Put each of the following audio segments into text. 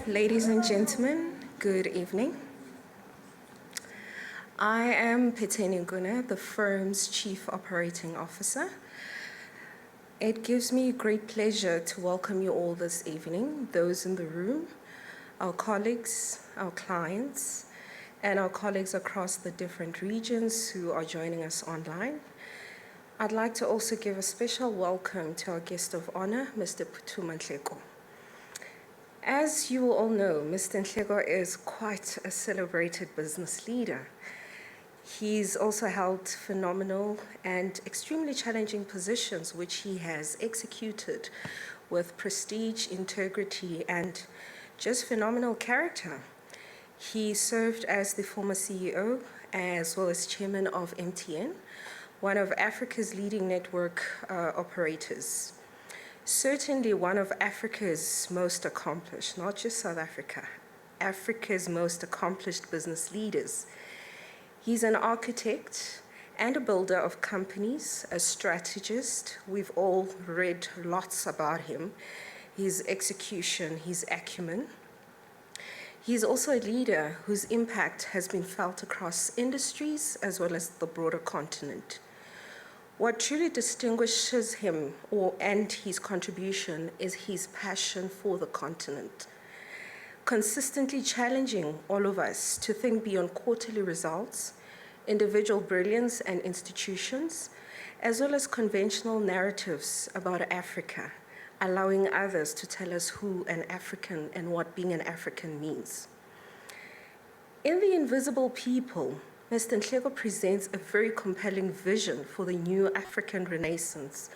Ladies and gentlemen, good evening. I am Phuthuma Nhleko, the firm's Chief Operating Officer. It gives me great pleasure to welcome you all this evening, those in the room, our colleagues, our clients, and our colleagues across the different regions who are joining us online. I'd like to also give a special welcome to our guest of honor, Mr. Phuthuma Nhleko. As you all know, Mr. Nhleko is quite a celebrated business leader. He's also held phenomenal and extremely challenging positions which he has executed with prestige, integrity, and just phenomenal character. He served as the former CEO as well as chairman of MTN, one of Africa's leading network operators. Certainly one of Africa's most accomplished, not just South Africa, Africa's most accomplished business leaders. He's an architect and a builder of companies, a strategist. We've all read lots about him, his execution, his acumen. He's also a leader whose impact has been felt across industries as well as the broader continent. What truly distinguishes him and his contribution is his passion for the continent, consistently challenging all of us to think beyond quarterly results, individual brilliance and institutions, as well as conventional narratives about Africa, allowing others to tell us who an African and what being an African means. In The Invisible People, Mr. Nhleko presents a very compelling vision for the new African Renaissance,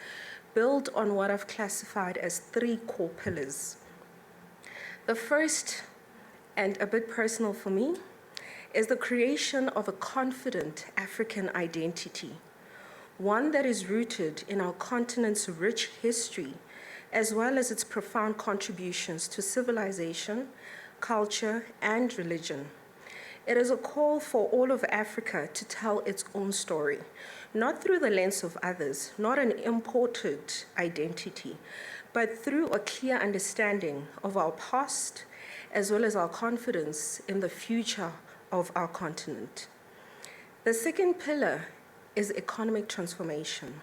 built on what I've classified as 3 core pillars. The first, and a bit personal for me, is the creation of a confident African identity, one that is rooted in our continent's rich history, as well as its profound contributions to civilization, culture, and religion. It is a call for all of Africa to tell its own story, not through the lens of others, not an imported identity, but through a clear understanding of our past, as well as our confidence in the future of our continent. The second pillar is economic transformation.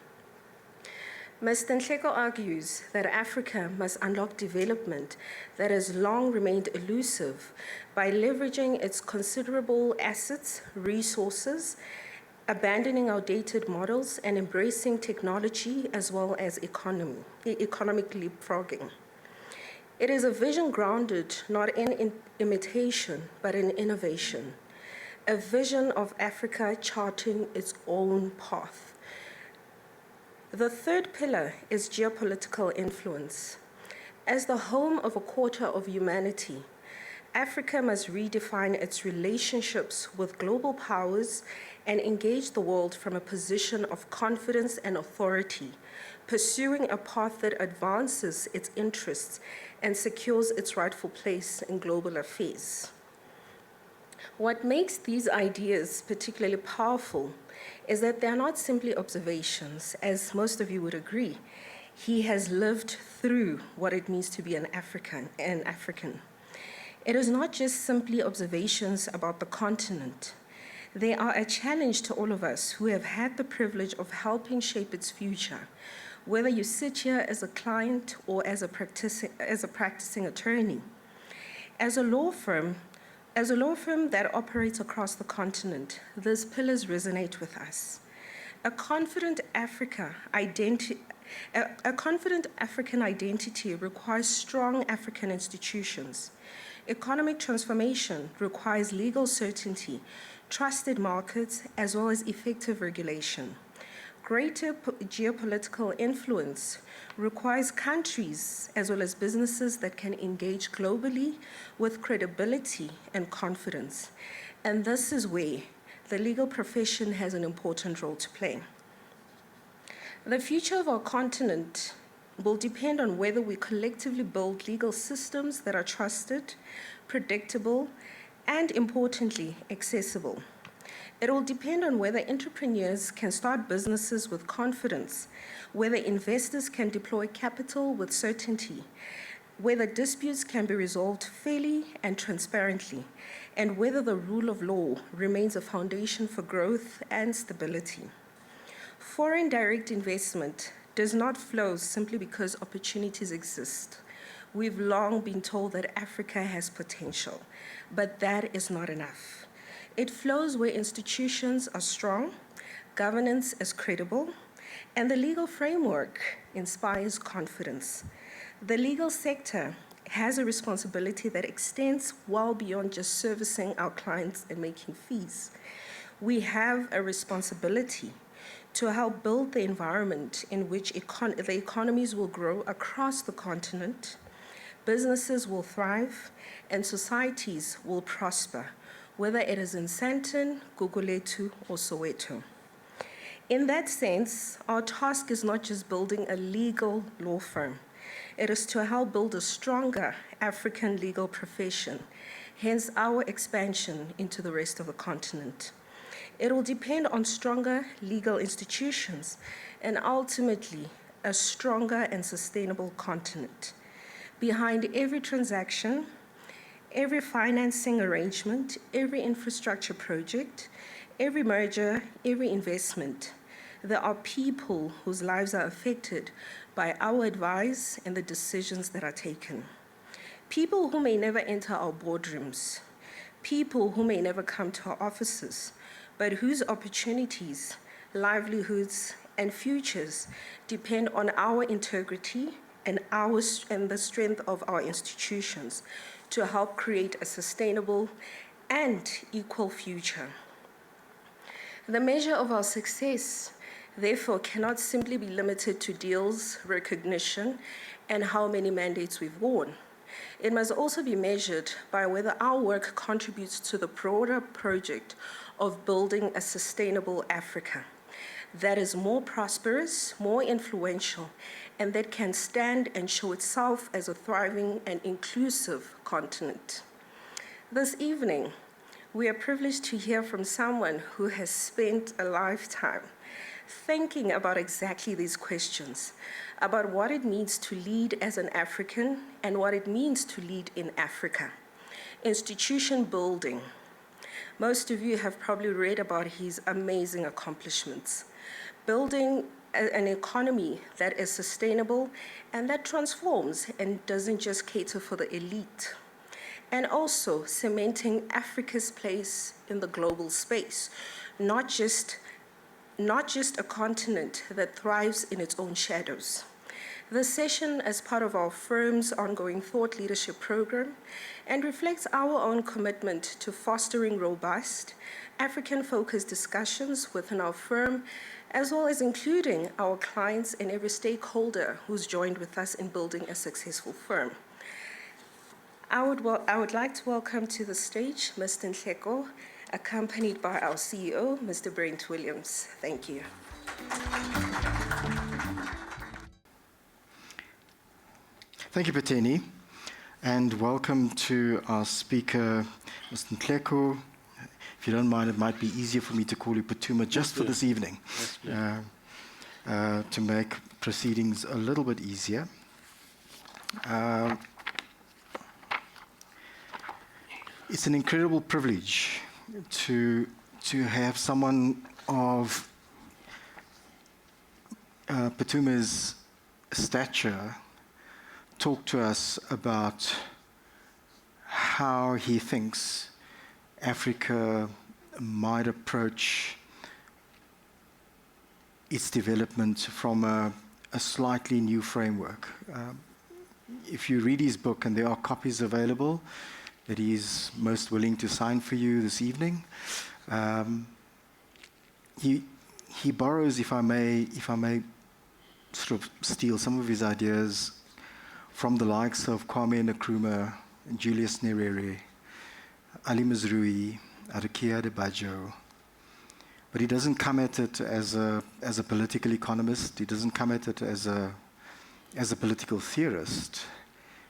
Mr. Nhleko argues that Africa must unlock development that has long remained elusive by leveraging its considerable assets, resources, abandoning outdated models, and embracing technology as well as economic leapfrogging. It is a vision grounded not in imitation, but in innovation, a vision of Africa charting its own path. The third pillar is geopolitical influence. As the home of a quarter of humanity, Africa must redefine its relationships with global powers and engage the world from a position of confidence and authority, pursuing a path that advances its interests and secures its rightful place in global affairs. What makes these ideas particularly powerful is that they are not simply observations, as most of you would agree. He has lived through what it means to be an African. It is not just simply observations about the continent. They are a challenge to all of us who have had the privilege of helping shape its future, whether you sit here as a client or as a practicing attorney. As a law firm that operates across the continent, these pillars resonate with us. A confident African identity requires strong African institutions. Economic transformation requires legal certainty, trusted markets, as well as effective regulation. Greater geopolitical influence requires countries as well as businesses that can engage globally with credibility and confidence. And this is where the legal profession has an important role to play. The future of our continent will depend on whether we collectively build legal systems that are trusted, predictable, and importantly, accessible. It will depend on whether entrepreneurs can start businesses with confidence, whether investors can deploy capital with certainty, whether disputes can be resolved fairly and transparently, and whether the rule of law remains a foundation for growth and stability. Foreign direct investment does not flow simply because opportunities exist. We've long been told that Africa has potential, but that is not enough. It flows where institutions are strong, governance is credible, and the legal framework inspires confidence. The legal sector has a responsibility that extends well beyond just servicing our clients and making fees. We have a responsibility to help build the environment in which the economies will grow across the continent, businesses will thrive, and societies will prosper, whether it is in Sandton, Gugulethu, or Soweto. In that sense, our task is not just building a legal law firm. It is to help build a stronger African legal profession, hence our expansion into the rest of the continent. It will depend on stronger legal institutions and ultimately a stronger and sustainable continent. Behind every transaction, every financing arrangement, every infrastructure project, every merger, every investment, there are people whose lives are affected by our advice and the decisions that are taken. People who may never enter our boardrooms, people who may never come to our offices, but whose opportunities, livelihoods, and futures depend on our integrity and the strength of our institutions to help create a sustainable and equal future. The measure of our success, therefore, cannot simply be limited to deals, recognition, and how many mandates we've won. It must also be measured by whether our work contributes to the broader project of building a sustainable Africa that is more prosperous, more influential, and that can stand and show itself as a thriving and inclusive continent. This evening, we are privileged to hear from someone who has spent a lifetime thinking about exactly these questions, about what it means to lead as an African and what it means to lead in Africa. Institution building. Most of you have probably read about his amazing accomplishments. Building an economy that is sustainable and that transforms and doesn't just cater for the elite. And also cementing Africa's place in the global space, not just a continent that thrives in its own shadows. This session is part of our firm's ongoing thought leadership program and reflects our own commitment to fostering robust, African-focused discussions within our firm, as well as including our clients and every stakeholder who's joined with us in building a successful firm. I would like to welcome to the stage Mr. Nhleko, accompanied by our CEO, Mr. Brett Williams. Thank you. Thank you, Phuthuma, and welcome to our speaker, Mr. Nhleko. If you don't mind, it might be easier for me to call you Phuthuma just for this evening, to make proceedings a little bit easier. It's an incredible privilege to have someone of Phuthuma's stature talk to us about how he thinks Africa might approach its development from a slightly new framework. If you read his book, and there are copies available that he's most willing to sign for you this evening, he borrows, if I may sort of steal some of his ideas from the likes of Kwame Nkrumah, Julius Nyerere, Ali Mazrui, Adekia Adebayo. But he doesn't come at it as a political economist. He doesn't come at it as a political theorist.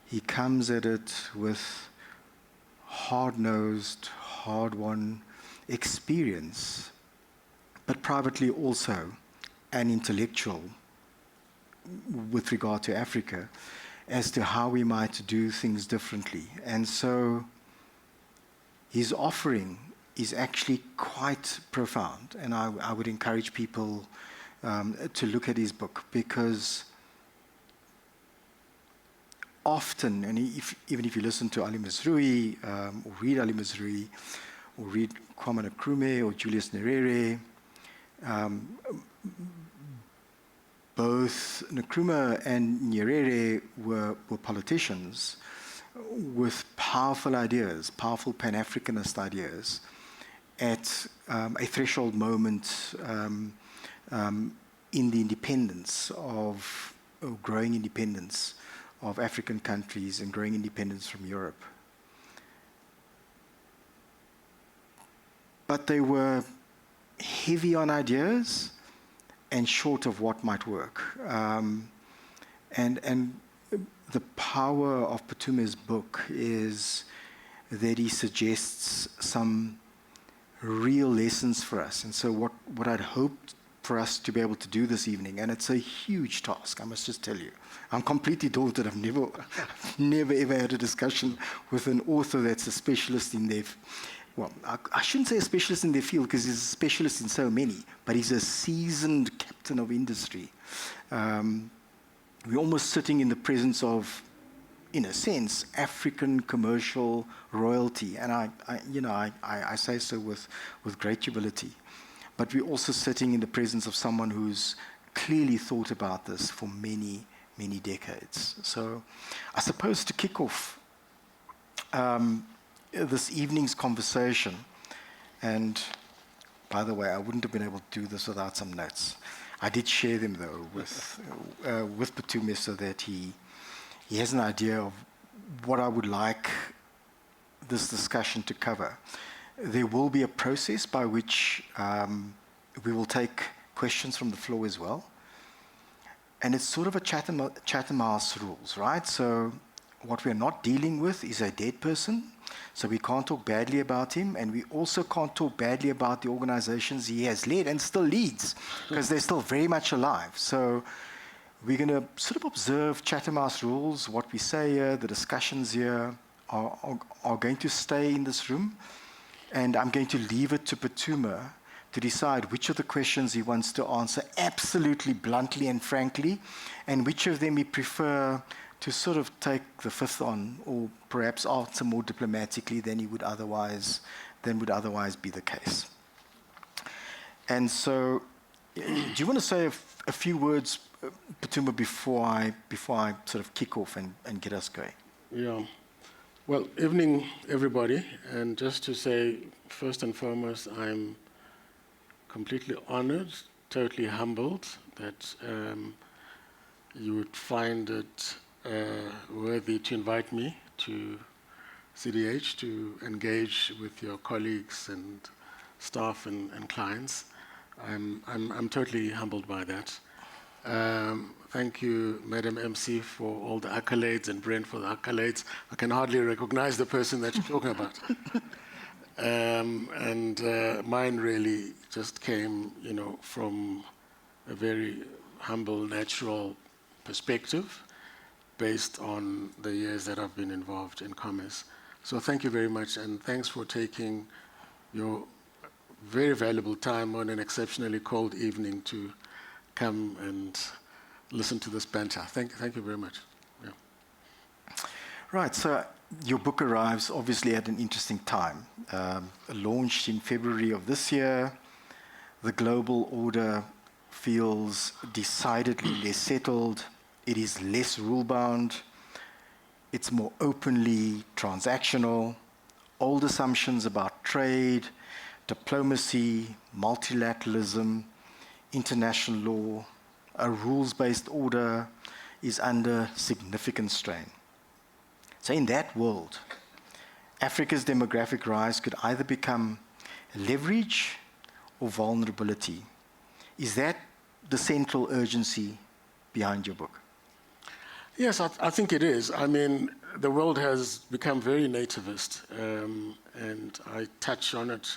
He comes at it with hard-nosed, hard-won experience, but privately also an intellectual with regard to Africa. as to how we might do things differently. And so his offering is actually quite profound, and I would encourage people to look at his book, because often, and even if you listen to Ali Mazrui, or read Ali Mazrui, or read Kwame Nkrumah or Julius Nyerere, both Nkrumah and Nyerere were politicians with powerful ideas, powerful Pan-Africanist ideas, at a threshold moment in the independence of, or growing independence of African countries and growing independence from Europe. But they were heavy on ideas and short of what might work. And the power of Phuthuma's book is that he suggests some real lessons for us. And so what I'd hoped for us to be able to do this evening, and it's a huge task, I must just tell you. I'm completely daunted. I've never ever had a discussion with an author that's a specialist in their, well, I shouldn't say a specialist in their field, because he's a specialist in so many, but he's a seasoned captain of industry. We're almost sitting in the presence of, in a sense, African commercial royalty, and I say so with great humility. But we're also sitting in the presence of someone who's clearly thought about this for many, many decades. So I suppose to kick off this evening's conversation, and by the way, I wouldn't have been able to do this without some notes. I did share them, though, with Phuthuma, so that he has an idea of what I would like this discussion to cover. There will be a process by which we will take questions from the floor as well. And it's sort of a Chatham House rules, right? So what we're not dealing with is a dead person, so we can't talk badly about him, and we also can't talk badly about the organizations he has led and still leads, because they're still very much alive. So we're going to sort of observe Chatham House rules. What we say here, the discussions here are going to stay in this room, and I'm going to leave it to Phuthuma to decide which of the questions he wants to answer absolutely bluntly and frankly, and which of them he prefer to sort of take the fifth on, or perhaps answer more diplomatically than would otherwise be the case. And so, do you want to say a few words, Phuthuma, before I sort of kick off and get us going? Yeah. Well, evening, everybody. And just to say, first and foremost, I'm completely honored, totally humbled that you would find it worthy to invite me to CDH to engage with your colleagues and staff and clients. I'm totally humbled by that. Thank you, Madam MC, for all the accolades, and Brent for the accolades. I can hardly recognize the person that you're talking about. Mine really just came, from a very humble, natural perspective based on the years that I've been involved in commerce. So thank you very much, and thanks for taking your very valuable time on an exceptionally cold evening to come and listen to this banter. Thank you very much. Yeah. Right, so your book arrives obviously at an interesting time. Launched in February of this year, the global order feels decidedly less settled. It is less rule-bound. It's more openly transactional. Old assumptions about trade, diplomacy, multilateralism, international law, a rules-based order is under significant strain. So in that world, Africa's demographic rise could either become leverage or vulnerability. Is that the central urgency behind your book? Yes, I think it is. I mean, the world has become very nativist, and I touch on it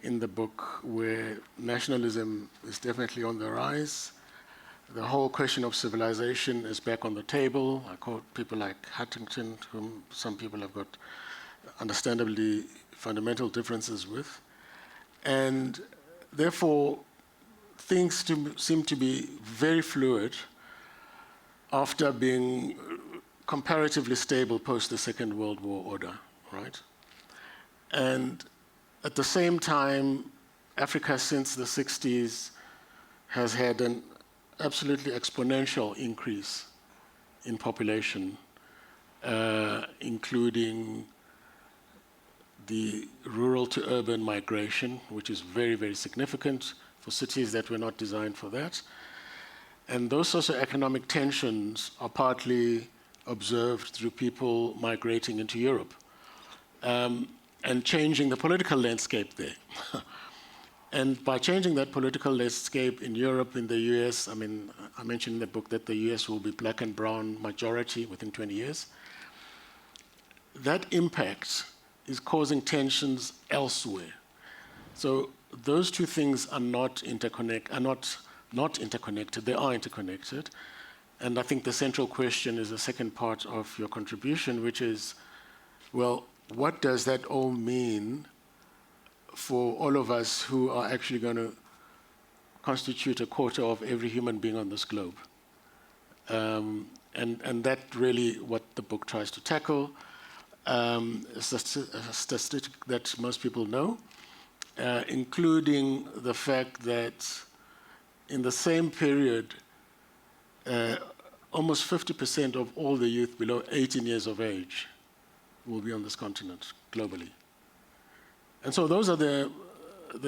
in the book, where nationalism is definitely on the rise. The whole question of civilization is back on the table. I quote people like Huntington, whom some people have got understandably fundamental differences with. And therefore, things seem to be very fluid after being comparatively stable post the Second World War order, right? And at the same time, Africa since the 60s has had an absolutely exponential increase in population, including the rural to urban migration, which is very, very significant for cities that were not designed for that. And those socioeconomic tensions are partly observed through people migrating into Europe and changing the political landscape there. And by changing that political landscape in Europe, in the US, I mean, I mentioned in the book that the US will be black and brown majority within 20 years. That impact is causing tensions elsewhere. So those two things are not interconnected, they are interconnected. And I think the central question is the second part of your contribution, which is, well, what does that all mean for all of us who are actually going to constitute a quarter of every human being on this globe? And that's really what the book tries to tackle. It's a statistic that most people know, including the fact that in the same period, almost 50% of all the youth below 18 years of age will be on this continent globally. And so those are the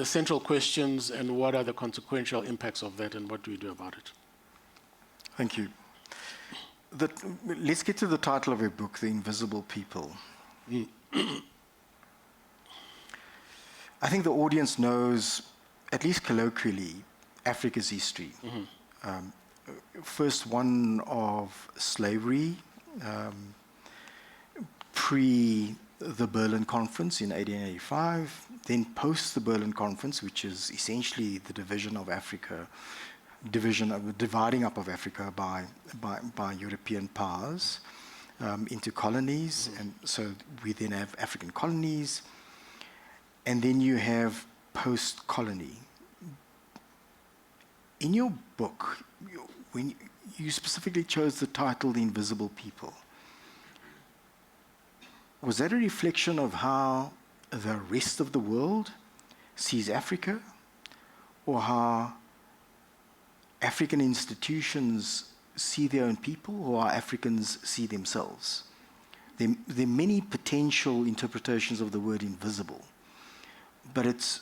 central questions, and what are the consequential impacts of that, and what do we do about it? Thank you. Let's get to the title of your book, The Invisible People. I think the audience knows, at least colloquially, Africa's history. First one of slavery, pre the Berlin Conference in 1885, then post the Berlin Conference, which is essentially the division of Africa, dividing up of Africa by European powers into colonies, and so we then have African colonies, and then you have post-colony. In your book, when you specifically chose the title, The Invisible People, was that a reflection of how the rest of the world sees Africa, or how African institutions see their own people, or how Africans see themselves? There are many potential interpretations of the word invisible, but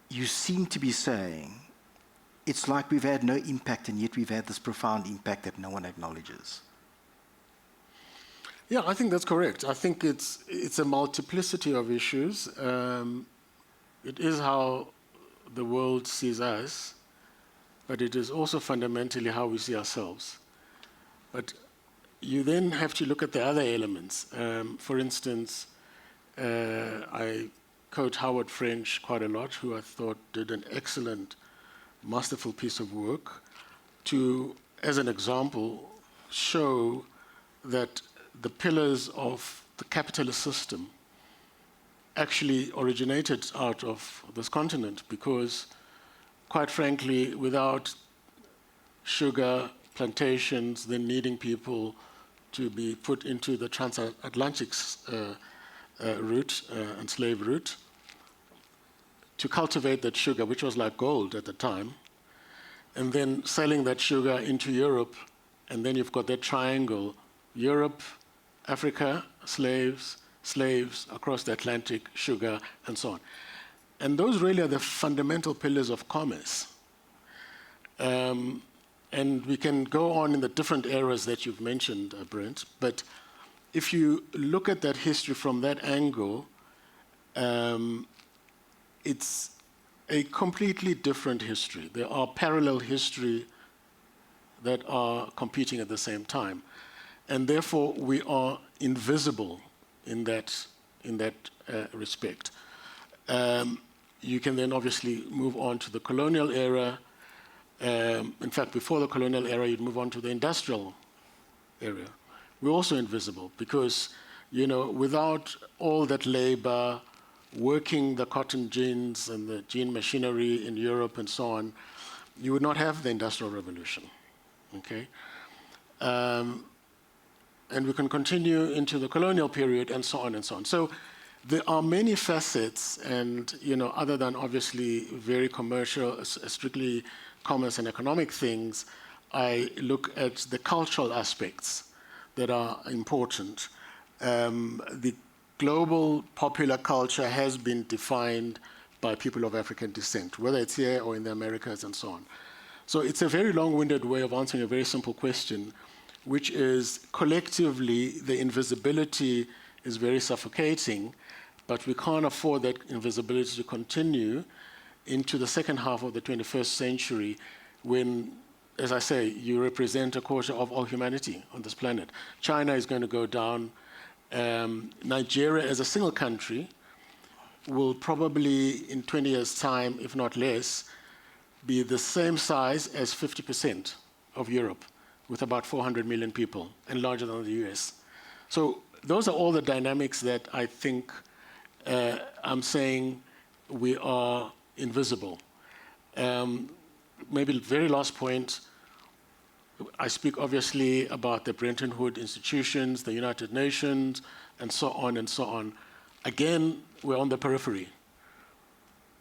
you seem to be saying, it's like we've had no impact, and yet we've had this profound impact that no one acknowledges. Yeah, I think that's correct. I think it's a multiplicity of issues. It is how the world sees us, but it is also fundamentally how we see ourselves. But you then have to look at the other elements. For instance, I quote Howard French quite a lot, who I thought did an excellent, masterful piece of work to, as an example, show that the pillars of the capitalist system actually originated out of this continent, because, quite frankly, without sugar plantations, then needing people to be put into the transatlantic route and slave route, to cultivate that sugar, which was like gold at the time, and then selling that sugar into Europe, and then you've got that triangle, Europe, Africa, slaves, slaves across the Atlantic, sugar, and so on. And those really are the fundamental pillars of commerce. And we can go on in the different eras that you've mentioned, Brent, but if you look at that history from that angle, it's a completely different history. There are parallel history that are competing at the same time. And therefore, we are invisible in that respect. You can then obviously move on to the colonial era, In fact, before the colonial era, you'd move on to the industrial area. We're also invisible because, you know, without all that labor, working the cotton gins and the gene machinery in Europe and so on, you would not have the Industrial Revolution, okay? And we can continue into the colonial period and so on and so on. So there are many facets and, you know, other than obviously very commercial, strictly commerce and economic things, I look at the cultural aspects that are important. The global popular culture has been defined by people of African descent, whether it's here or in the Americas and so on. So it's a very long-winded way of answering a very simple question, which is collectively the invisibility is very suffocating, but we can't afford that invisibility to continue into the second half of the 21st century when, as I say, you represent a quarter of all humanity on this planet. China is going to go down. Nigeria as a single country will probably in 20 years' time, if not less, be the same size as 50% of Europe, with about 400 million people and larger than the US. So those are all the dynamics that I think I'm saying we are invisible. Maybe the very last point, I speak obviously about the Bretton Woods institutions, the United Nations, and so on and so on. Again, we're on the periphery.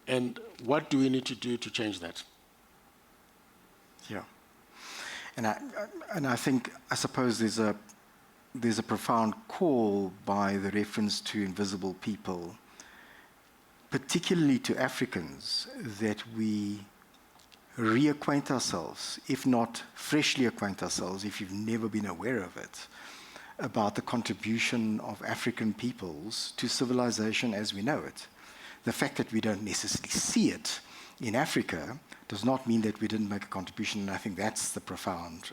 And what do we need to do to change that? Yeah. And I think, I suppose there's a profound call by the reference to invisible people, particularly to Africans, that we reacquaint ourselves, if not freshly acquaint ourselves, if you've never been aware of it, about the contribution of African peoples to civilization as we know it. The fact that we don't necessarily see it in Africa does not mean that we didn't make a contribution, and I think that's the profound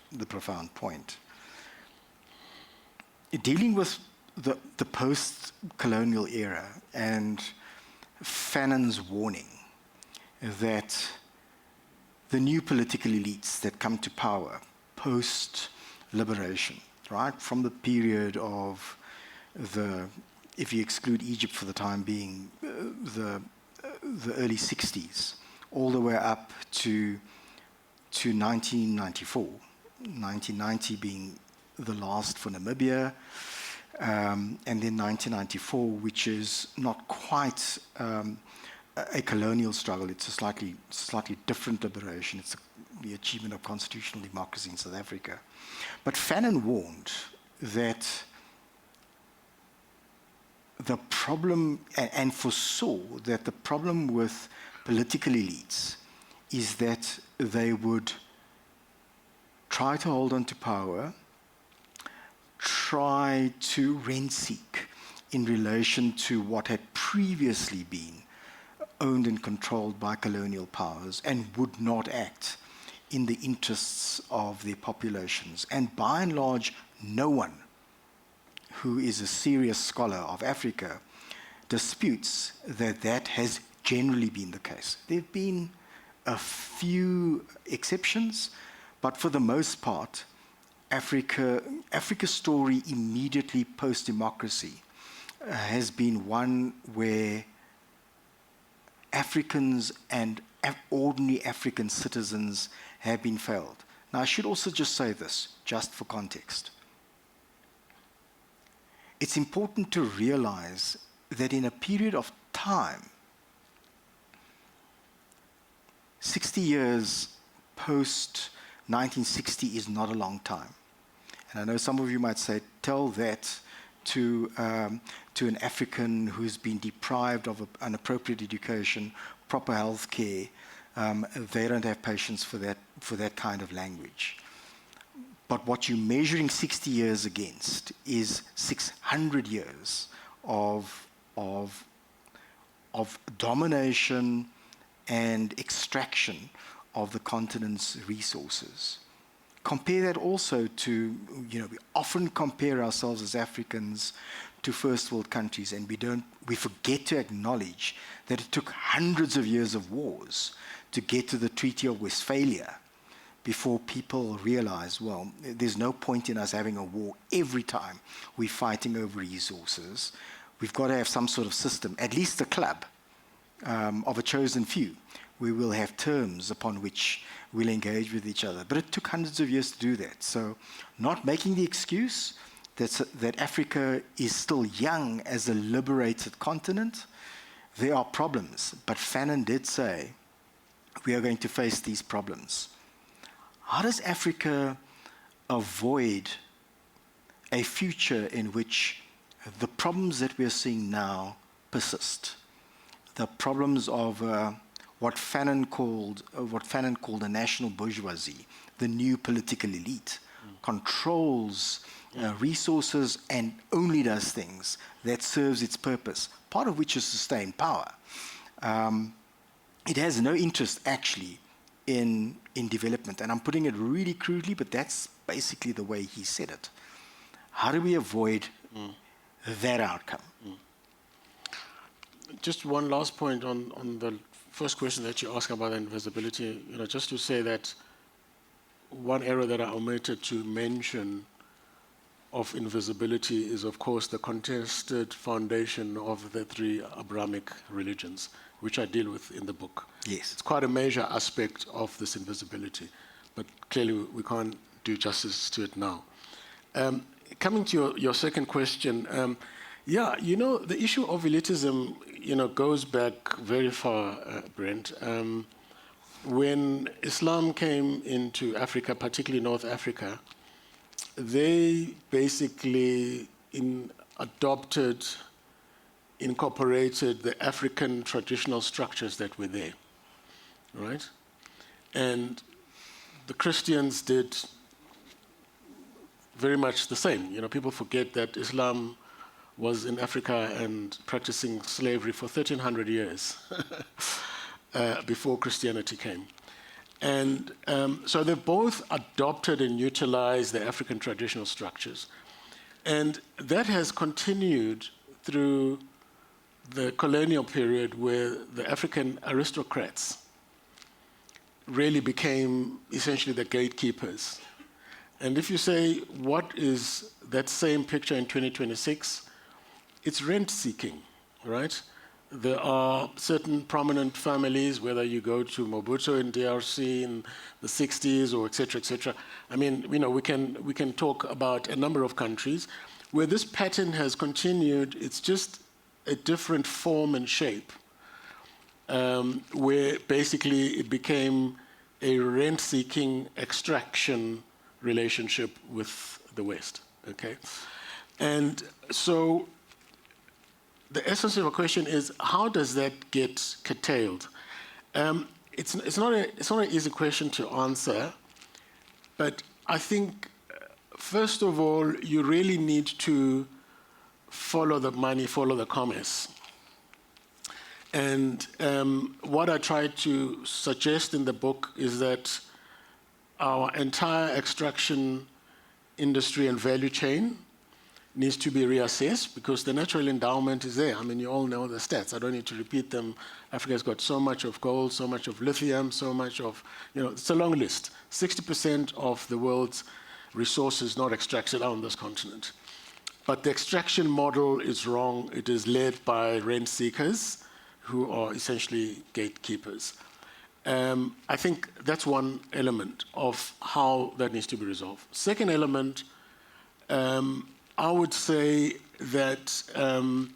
point. Dealing with the post-colonial era and Fanon's warning that the new political elites that come to power post-liberation, right, from the period of if you exclude Egypt for the time being, the early 60s, all the way up to 1994, 1990 being the last for Namibia, and then 1994, which is not quite a colonial struggle. It's a slightly different liberation. It's the achievement of constitutional democracy in South Africa. But Fanon warned that the problem, and foresaw that the problem with political elites is that they would try to hold on to power, try to rent-seek in relation to what had previously been owned and controlled by colonial powers, and would not act in the interests of their populations. And by and large, no one who is a serious scholar of Africa disputes that that has generally been the case. There have been a few exceptions, but for the most part, Africa's story immediately post-democracy has been one where Africans and ordinary African citizens have been failed. Now, I should also just say this, just for context. It's important to realize that in a period of time, 60 years post-1960 is not a long time. And I know some of you might say, tell that to an African who's been deprived of an appropriate education, proper health care. They don't have patience for that kind of language. But what you're measuring 60 years against is 600 years of domination and extraction of the continent's resources. Compare that also to, we often compare ourselves as Africans to first world countries, and we forget to acknowledge that it took hundreds of years of wars to get to the Treaty of Westphalia, before people realize, well, there's no point in us having a war every time we're fighting over resources. We've got to have some sort of system, at least a club of a chosen few. We will have terms upon which we'll engage with each other. But it took hundreds of years to do that. So not making the excuse that Africa is still young as a liberated continent. There are problems, but Fanon did say, we are going to face these problems. How does Africa avoid a future in which the problems that we're seeing now persist? The problems of what Fanon called a national bourgeoisie, the new political elite, controls resources and only does things that serves its purpose, part of which is sustained power. It has no interest actually in development. And I'm putting it really crudely, but that's basically the way he said it. How do we avoid that outcome? Just one last point on the first question that you asked about invisibility. Just to say that one area that I omitted to mention of invisibility is, of course, the contested foundation of the three Abrahamic religions, which I deal with in the book. Yes. It's quite a major aspect of this invisibility, but clearly we can't do justice to it now. Coming to your second question, the issue of elitism, goes back very far, Brent. When Islam came into Africa, particularly North Africa, they basically incorporated the African traditional structures that were there, right? And the Christians did very much the same. People forget that Islam was in Africa and practicing slavery for 1,300 years before Christianity came. And so they both adopted and utilized the African traditional structures. And that has continued through the colonial period, where the African aristocrats really became essentially the gatekeepers. And if you say, what is that same picture in 2026? It's rent-seeking, right? There are certain prominent families, whether you go to Mobutu in DRC in the 60s or et cetera, I mean, we can talk about a number of countries where this pattern has continued. It's just a different form and shape, where basically it became a rent-seeking extraction relationship with the West, okay? And so the essence of a question is, how does that get curtailed? It's not an easy question to answer, but I think, first of all, you really need to follow the money, follow the commerce. And what I try to suggest in the book is that our entire extraction industry and value chain needs to be reassessed, because the natural endowment is there. I mean, you all know the stats. I don't need to repeat them. Africa's got so much of gold, so much of lithium, so much of, it's a long list. 60% of the world's resources not extracted on this continent. But the extraction model is wrong. It is led by rent seekers who are essentially gatekeepers. I think that's one element of how that needs to be resolved. Second element, I would say that and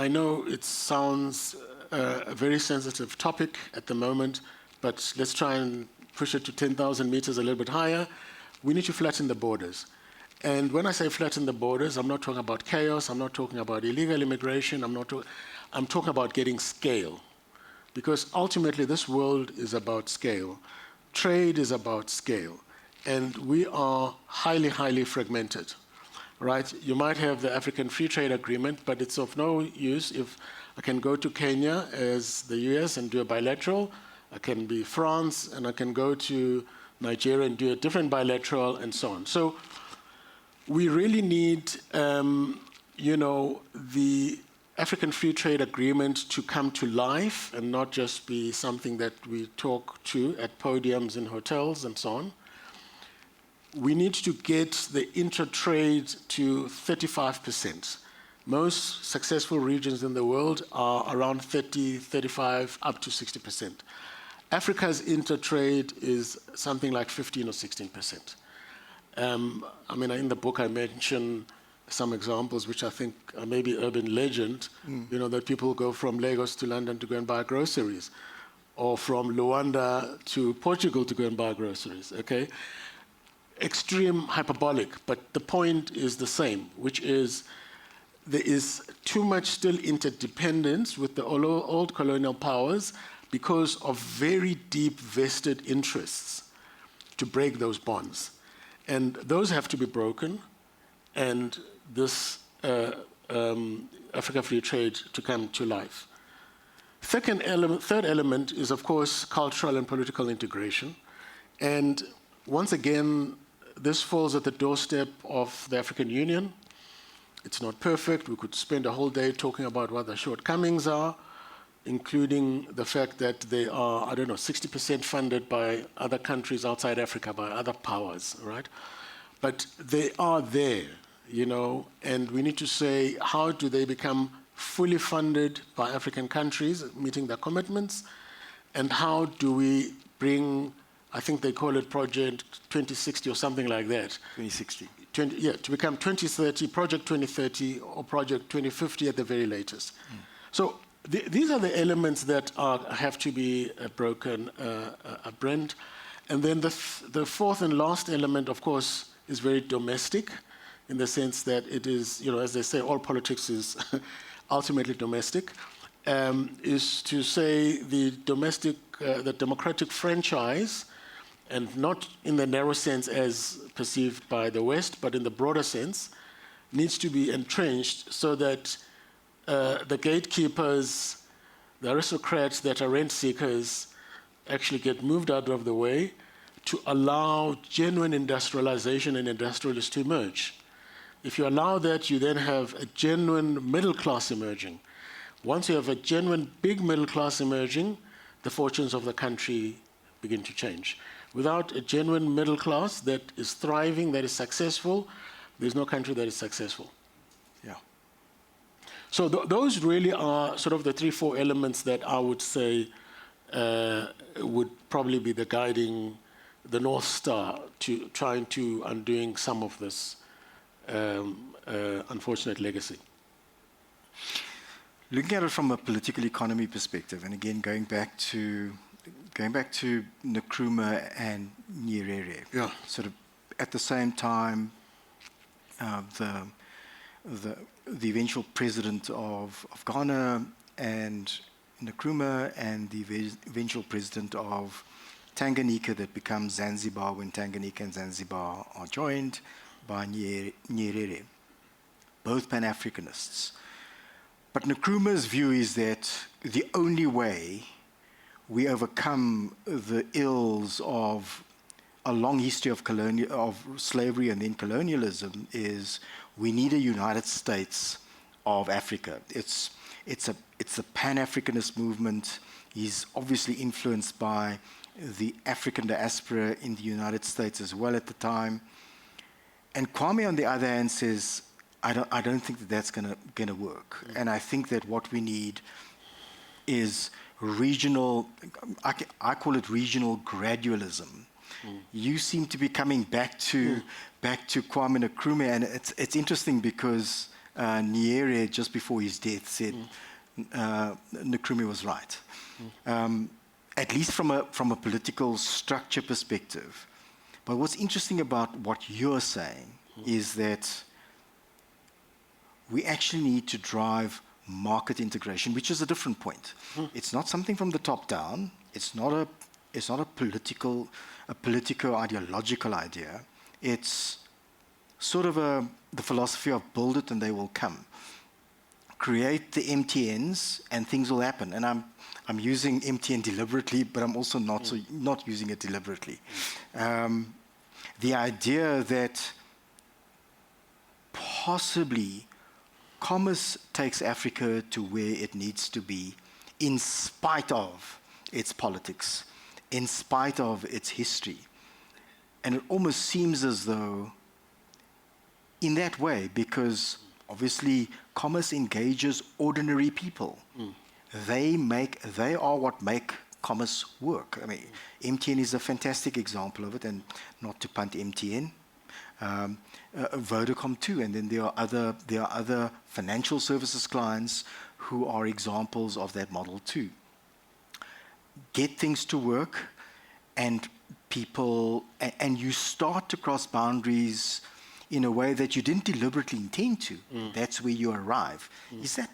I know it sounds a very sensitive topic at the moment, but let's try and push it to 10,000 meters, a little bit higher. We need to flatten the borders. And when I say flatten the borders, I'm not talking about chaos, I'm not talking about illegal immigration, I'm talking about getting scale. Because ultimately this world is about scale. Trade is about scale. And we are highly, highly fragmented, right? You might have the African Free Trade Agreement, but it's of no use if I can go to Kenya as the US and do a bilateral. I can be France, and I can go to Nigeria and do a different bilateral, and so on. So we really need, the African Free Trade Agreement to come to life and not just be something that we talk to at podiums in hotels and so on, we need to get the intra-trade to 35%. Most successful regions in the world are around 30, 35, up to 60%. Africa's inter-trade is something like 15 or 16%. I mean, in the book I mention some examples which I think are maybe urban legend, you know, that people go from Lagos to London to go and buy groceries, or from Luanda to Portugal to go and buy groceries, okay? Extreme hyperbolic, but the point is the same, which is there is too much still interdependence with the old colonial powers because of very deep vested interests to break those bonds. And those have to be broken, and this Africa Free Trade to come to life. Third element is, of course, cultural and political integration. And once again, this falls at the doorstep of the African Union. It's not perfect. We could spend a whole day talking about what the shortcomings are, including the fact that they are, I don't know, 60% funded by other countries outside Africa, by other powers, right? But they are there, you know, and we need to say, how do they become fully funded by African countries, meeting their commitments, and how do we bring, I think they call it Project 2060 or something like that. 2060. To become 2030, Project 2030 or Project 2050 at the very latest. So these are the elements that have to be broken, Brent. And then the fourth and last element, of course, is very domestic, in the sense that it is, you know, as they say, all politics is ultimately domestic, is to say the democratic franchise, and not in the narrow sense as perceived by the West, but in the broader sense, needs to be entrenched so that the gatekeepers, the aristocrats that are rent seekers, actually get moved out of the way to allow genuine industrialization and industrialists to emerge. If you allow that, you then have a genuine middle class emerging. Once you have a genuine big middle class emerging, the fortunes of the country begin to change. Without a genuine middle class that is thriving, that is successful, there's no country that is successful. Yeah. So those really are sort of the 3-4 elements that I would say would probably be the guiding, the North Star to trying to undoing some of this unfortunate legacy. Looking at it from a political economy perspective, and again going back to Nkrumah and Nyerere, yeah, sort of at the same time, the eventual president of Ghana and Nkrumah, and the eventual president of Tanganyika that becomes Zanzibar when Tanganyika and Zanzibar are joined by Nyerere, both Pan-Africanists. But Nkrumah's view is that the only way we overcome the ills of a long history of slavery and then colonialism is we need a United States of Africa. It's a Pan-Africanist movement. He's obviously influenced by the African diaspora in the United States as well at the time. And Kwame, on the other hand, says, I don't think that that's gonna work. And I think that what we need is regional, I call it regional gradualism. You seem to be coming back to Kwame Nkrumah, and it's interesting because Nyerere, just before his death, said Nkrumah was right. At least from a political structure perspective. But what's interesting about what you're saying is that we actually need to drive market integration, which is a different point. It's not something from the top down. It's not a political ideological idea. It's sort of the philosophy of build it and they will come. Create the MTNs and things will happen. And I'm using MTN deliberately, but I'm also not using it deliberately. The idea that possibly commerce takes Africa to where it needs to be in spite of its politics, in spite of its history. And it almost seems as though, in that way, because obviously commerce engages ordinary people. They are what make commerce work. I mean, MTN is a fantastic example of it, and not to punt MTN, Vodacom too, and then there are other financial services clients who are examples of that model too. Get things to work, and people, and you start to cross boundaries in a way that you didn't deliberately intend to. That's where you arrive. Is that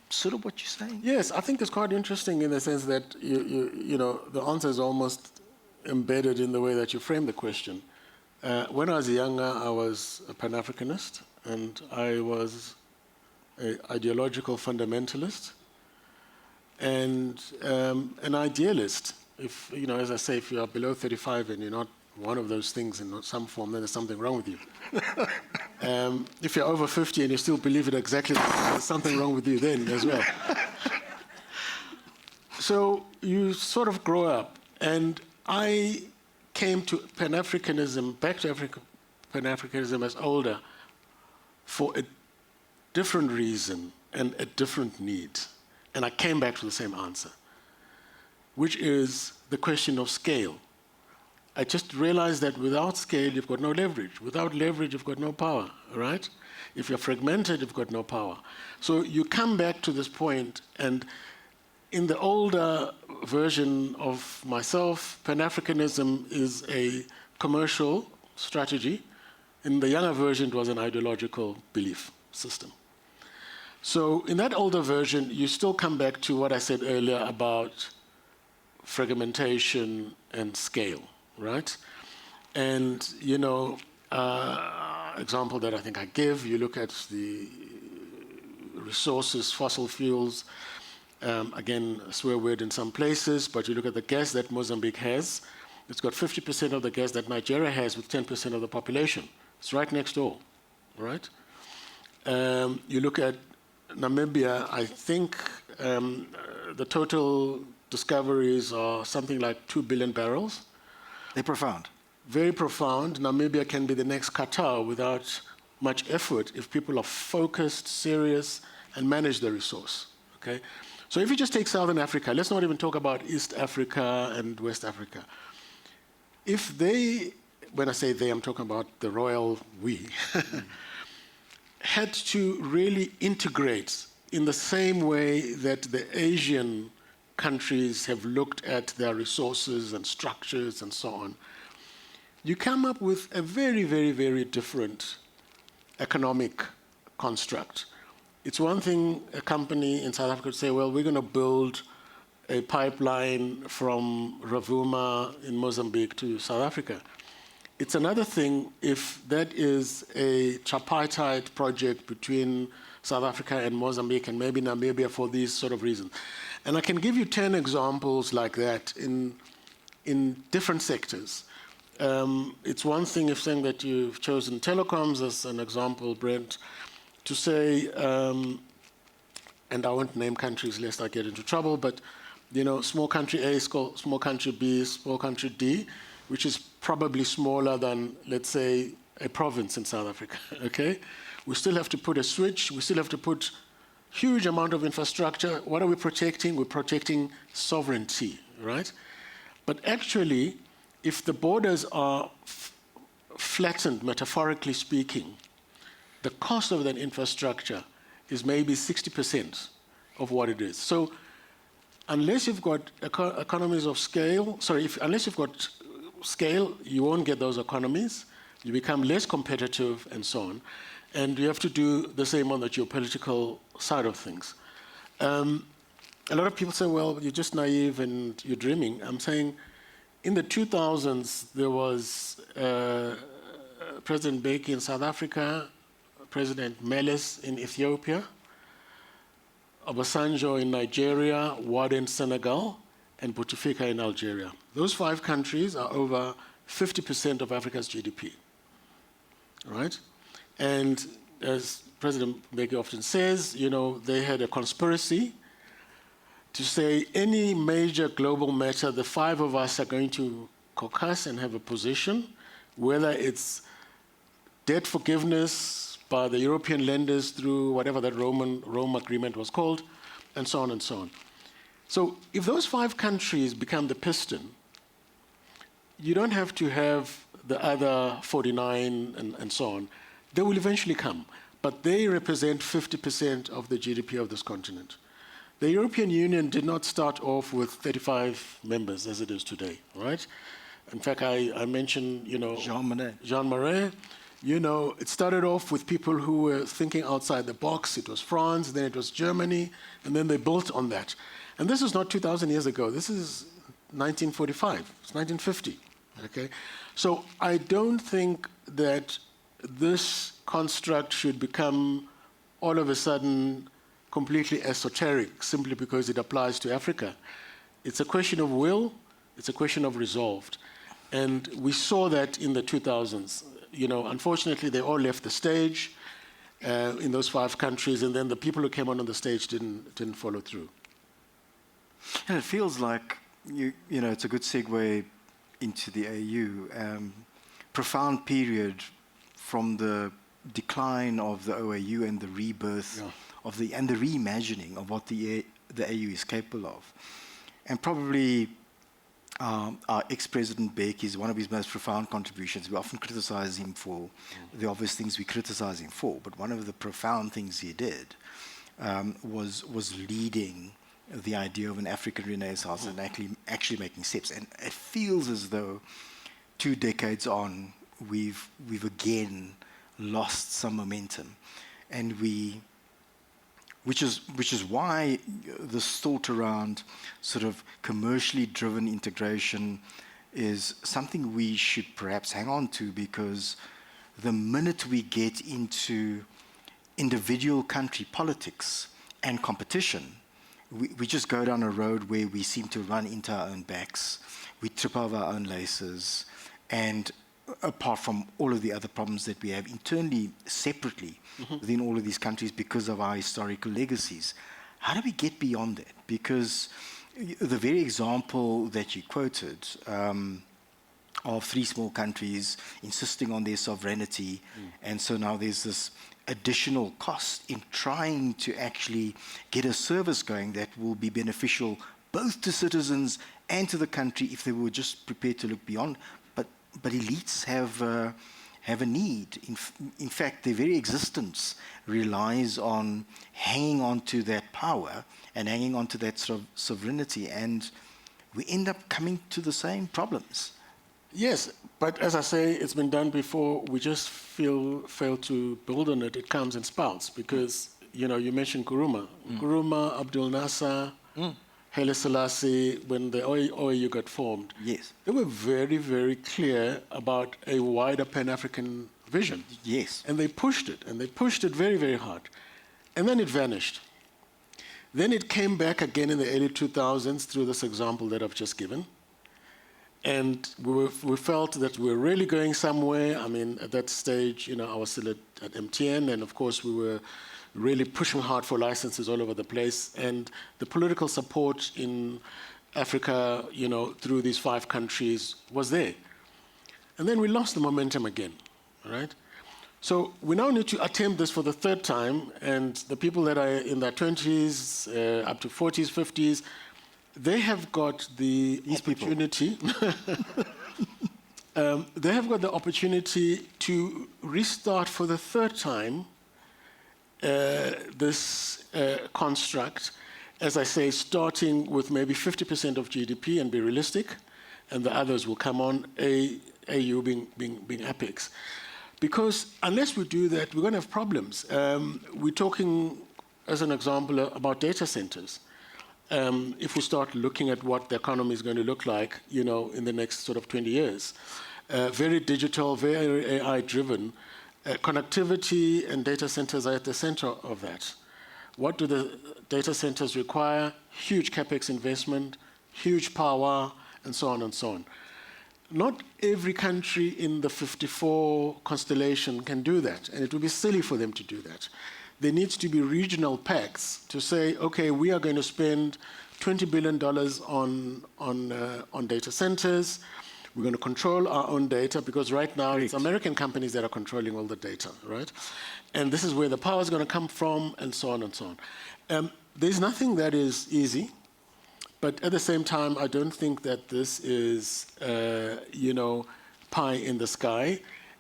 sort of what you're saying? Yes, I think it's quite interesting in the sense that you know, the answer is almost embedded in the way that you frame the question. When I was younger, I was a Pan-Africanist, and I was an ideological fundamentalist and an idealist. If, you know, as I say, if you are below 35 and you're not one of those things in some form, then there's something wrong with you. If you're over 50 and you still believe it exactly, there's something wrong with you then as well. So you sort of grow up, and I came to Pan-Africanism, back to Pan-Africanism as older, for a different reason and a different need. And I came back to the same answer, which is the question of scale. I just realized that without scale, you've got no leverage. Without leverage, you've got no power, right? If you're fragmented, you've got no power. So you come back to this point, and in the older version of myself, Pan-Africanism is a commercial strategy. In the younger version, it was an ideological belief system. So in that older version, you still come back to what I said earlier about fragmentation and scale, right? And, you know, example that I think I give, you look at the resources, fossil fuels, again, a swear word in some places, but you look at the gas that Mozambique has, it's got 50% of the gas that Nigeria has with 10% of the population. It's right next door, right? You look at Namibia, I think the total discoveries are something like 2 billion barrels. They're profound. Very profound. Namibia can be the next Qatar without much effort if people are focused, serious, and manage the resource, okay? So if you just take Southern Africa, let's not even talk about East Africa and West Africa. If they, when I say they, I'm talking about the royal we, had to really integrate in the same way that the Asian countries have looked at their resources and structures and so on, you come up with a very, very, very different economic construct. It's one thing a company in South Africa would say, well, we're going to build a pipeline from Rovuma in Mozambique to South Africa. It's another thing if that is a tripartite project between South Africa and Mozambique and maybe Namibia for these sort of reasons. And I can give you 10 examples like that in different sectors. It's one thing if saying that you've chosen telecoms as an example, Brent, to say, and I won't name countries lest I get into trouble, but you know, small country A, small country B, small country D, which is probably smaller than, let's say, a province in South Africa, okay? We still have to put a switch, we still have to put huge amount of infrastructure. What are we protecting? We're protecting sovereignty, right? But actually, if the borders are flattened, metaphorically speaking, the cost of that infrastructure is maybe 60% of what it is. So unless you've got economies of scale, unless you've got scale, you won't get those economies. You become less competitive and so on. And you have to do the same on the geopolitical side of things. A lot of people say, well, you're just naive and you're dreaming. I'm saying in the 2000s, there was President Mbeki in South Africa, President Meles in Ethiopia, Obasanjo in Nigeria, Wade in Senegal, and Bouteflika in Algeria. Those 5 countries are over 50% of Africa's GDP, right? And there's President Mbeki often says, they had a conspiracy to say any major global matter, the five of us are going to caucus and have a position, whether it's debt forgiveness by the European lenders through whatever that Rome agreement was called, and so on and so on. So if those five countries become the piston, you don't have to have the other 49 and so on. They will eventually come, but they represent 50% of the GDP of this continent. The European Union did not start off with 35 members as it is today, right? In fact, I mentioned, Jean Monnet. Jean Monnet. It started off with people who were thinking outside the box. It was France, then it was Germany, and then they built on that. And this is not 2,000 years ago. This is 1945. It's 1950. Okay? So I don't think that this construct should become all of a sudden completely esoteric simply because it applies to Africa. It's a question of will, it's a question of resolved. And we saw that in the 2000s. Unfortunately, they all left the stage in those five countries, and then the people who came on the stage didn't follow through. And it feels like, it's a good segue into the AU. Profound period from the decline of the OAU and the rebirth and the reimagining of what the AU is capable of. And probably our ex-President Mbeki, one of his most profound contributions, we often criticize him for the obvious things we criticize him for, but one of the profound things he did was leading the idea of an African Renaissance and actually making steps. And it feels as though 2 decades on, we've again lost some momentum, and which is why this thought around sort of commercially driven integration is something we should perhaps hang on to, because the minute we get into individual country politics and competition, we just go down a road where we seem to run into our own backs, we trip over our own laces, and apart from all of the other problems that we have internally, separately, within all of these countries because of our historical legacies. How do we get beyond that? Because the very example that you quoted of 3 small countries insisting on their sovereignty, and so now there's this additional cost in trying to actually get a service going that will be beneficial both to citizens and to the country if they were just prepared to look beyond. But elites have a need. In fact, their very existence relies on hanging on to that power and hanging on to that sort of sovereignty, and we end up coming to the same problems. Yes, but as I say, it's been done before. We just fail to build on it. It comes in spouts because, you mentioned Nkrumah. Nkrumah, Abdul Nasser, Haile Selassie, when the OAU got formed, yes, they were very, very clear about a wider Pan-African vision. Yes. And they pushed it very, very hard. And then it vanished. Then it came back again in the early 2000s through this example that I've just given. And we felt that we were really going somewhere. I mean, at that stage, I was still at MTN, and of course we were really pushing hard for licenses all over the place. And the political support in Africa, through these 5 countries was there. And then we lost the momentum again, all right? So we now need to attempt this for the 3rd time, and the people that are in their 20s, up to 40s, 50s, they have got the opportunity. They have got the opportunity to restart for the 3rd time this construct, as I say, starting with maybe 50% of GDP and be realistic, and the others will come on, AU being apex. Because unless we do that, we're going to have problems. We're talking, as an example, about data centers. If we start looking at what the economy is going to look like, in the next sort of 20 years, very digital, very AI-driven, connectivity and data centers are at the center of that. What do the data centers require? Huge capex investment, huge power, and so on and so on. not every country in the 54 constellation can do that, and it would be silly for them to do that. There needs to be regional pacts to say, okay, we are going to spend $20 billion on data centers. We're going to control our own data, because right now it's American companies that are controlling all the data, right? And this is where the power is going to come from, and so on and so on. There's nothing that is easy, but at the same time, I don't think that this is, pie in the sky.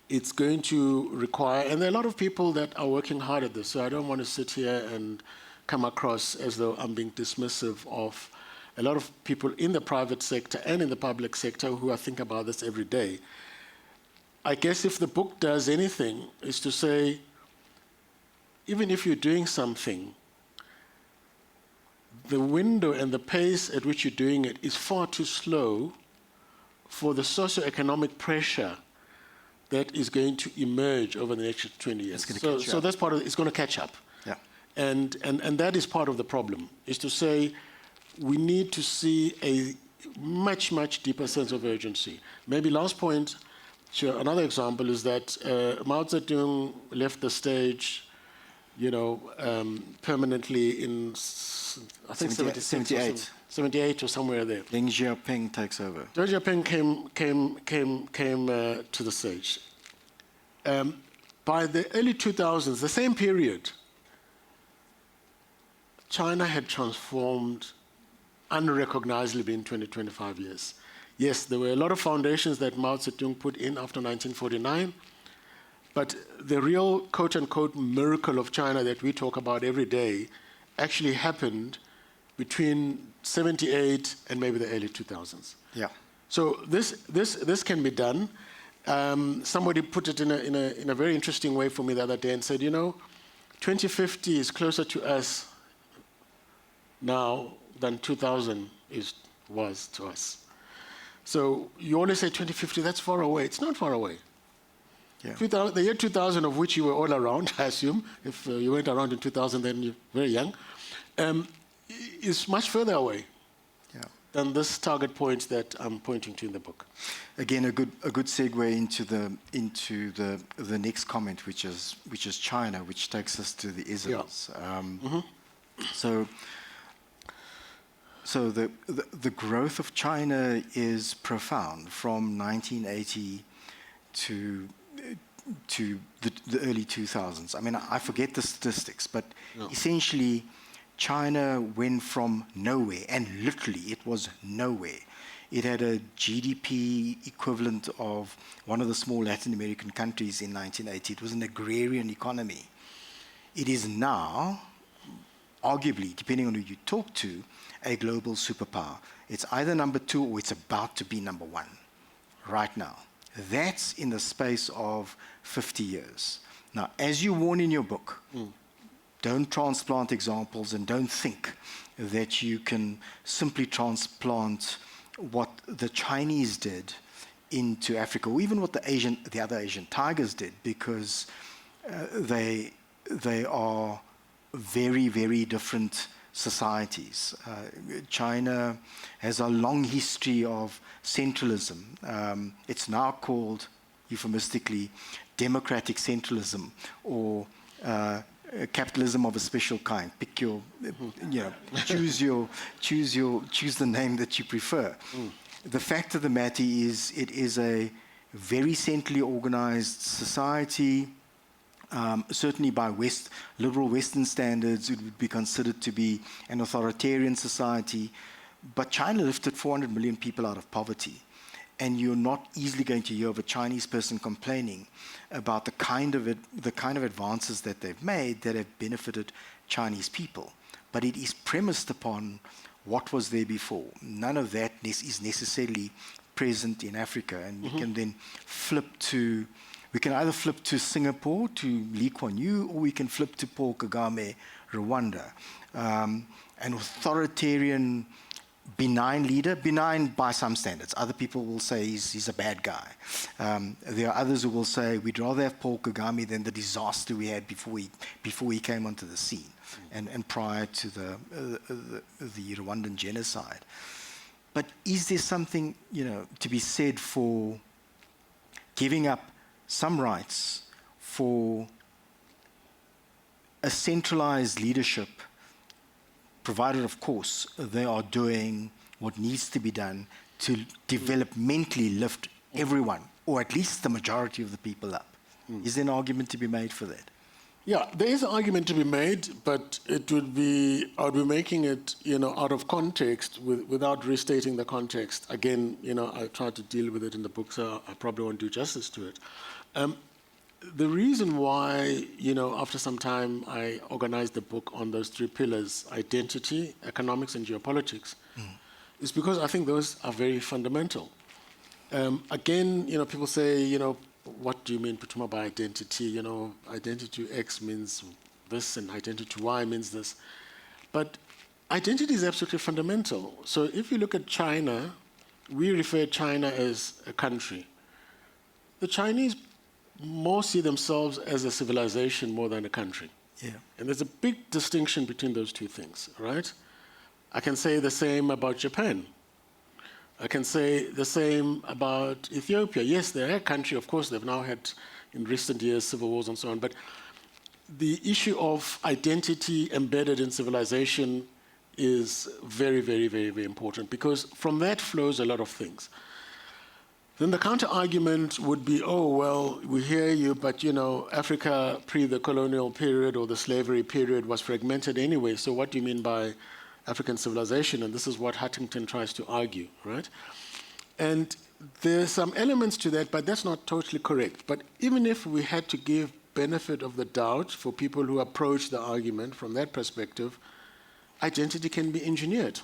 It's going to require, and there are a lot of people that are working hard at this, so I don't want to sit here and come across as though I'm being dismissive of a lot of people in the private sector and in the public sector who are thinking about this every day. I guess if the book does anything, is to say, even if you're doing something, the window and the pace at which you're doing it is far too slow for the socioeconomic pressure that is going to emerge over the next 20 years. So that's part of it. It's going to catch up. Yeah. And that is part of the problem, is to say we need to see a much, much deeper sense of urgency. Maybe last point, another example is that Mao Zedong left the stage, permanently in, I think 78 or somewhere there. Deng Xiaoping takes over. Deng Xiaoping came to the stage. By the early 2000s, the same period, China had transformed unrecognizably in 20, 25 years. Yes, there were a lot of foundations that Mao Zedong put in after 1949, but the real quote-unquote miracle of China that we talk about every day actually happened between 78 and maybe the early 2000s. Yeah. So this can be done. Somebody put it in a very interesting way for me the other day and said, 2050 is closer to us now than 2000 was to us. So you always say 2050, that's far away. It's not far away. Yeah. The year 2000, of which you were all around, I assume, if you weren't around in 2000, then you're very young, is much further away than this target point that I'm pointing to in the book. Again, a good segue into the next comment, which is China, which takes us to the isms. Yeah. So the growth of China is profound from 1980 to the early 2000s. I mean, I forget the statistics, but essentially, China went from nowhere, and literally it was nowhere. It had a GDP equivalent of one of the small Latin American countries in 1980. It was an agrarian economy. It is now, arguably, depending on who you talk to, a global superpower. It's either number 2 or it's about to be number 1 right now. That's in the space of 50 years. Now, as you warn in your book, don't transplant examples and don't think that you can simply transplant what the Chinese did into Africa, or even what the other Asian tigers did, because they are very, very different societies. China has a long history of centralism. It's now called, euphemistically, democratic centralism, or capitalism of a special kind. Pick your, choose the name that you prefer. The fact of the matter is, it is a very centrally organized society. Certainly by liberal Western standards, it would be considered to be an authoritarian society. But China lifted 400 million people out of poverty. And you're not easily going to hear of a Chinese person complaining about the kind of advances that they've made that have benefited Chinese people. But it is premised upon what was there before. None of that is necessarily present in Africa. And we can then we can either flip to Singapore, to Lee Kuan Yew, or we can flip to Paul Kagame, Rwanda. An authoritarian, benign leader, benign by some standards. Other people will say he's a bad guy. There are others who will say we'd rather have Paul Kagame than the disaster we had before he came onto the scene, and prior to the Rwandan genocide. But is there something, to be said for giving up some rights for a centralized leadership, provided, of course, they are doing what needs to be done to developmentally lift everyone, or at least the majority of the people up? Is there an argument to be made for that? Yeah, there is an argument to be made, but I would be making it, out of context without restating the context. Again, I tried to deal with it in the book, so I probably won't do justice to it. The reason why, after some time, I organized the book on those three pillars, identity, economics, and geopolitics, is because I think those are very fundamental. Again, people say, what do you mean, Phuthuma, by identity? Identity X means this, and identity Y means this. But identity is absolutely fundamental. So if you look at China, we refer to China as a country. The Chinese more see themselves as a civilization more than a country. Yeah. And there's a big distinction between those two things, right? I can say the same about Japan. I can say the same about Ethiopia. Yes, they're a country. Of course, they've now had, in recent years, civil wars and so on. But the issue of identity embedded in civilization is very, very, very, very important, because from that flows a lot of things. Then the counter-argument would be, oh, well, we hear you, but, Africa pre the colonial period or the slavery period was fragmented anyway, so what do you mean by African civilization? And this is what Huntington tries to argue, right? And there's some elements to that, but that's not totally correct. But even if we had to give benefit of the doubt for people who approach the argument from that perspective, identity can be engineered.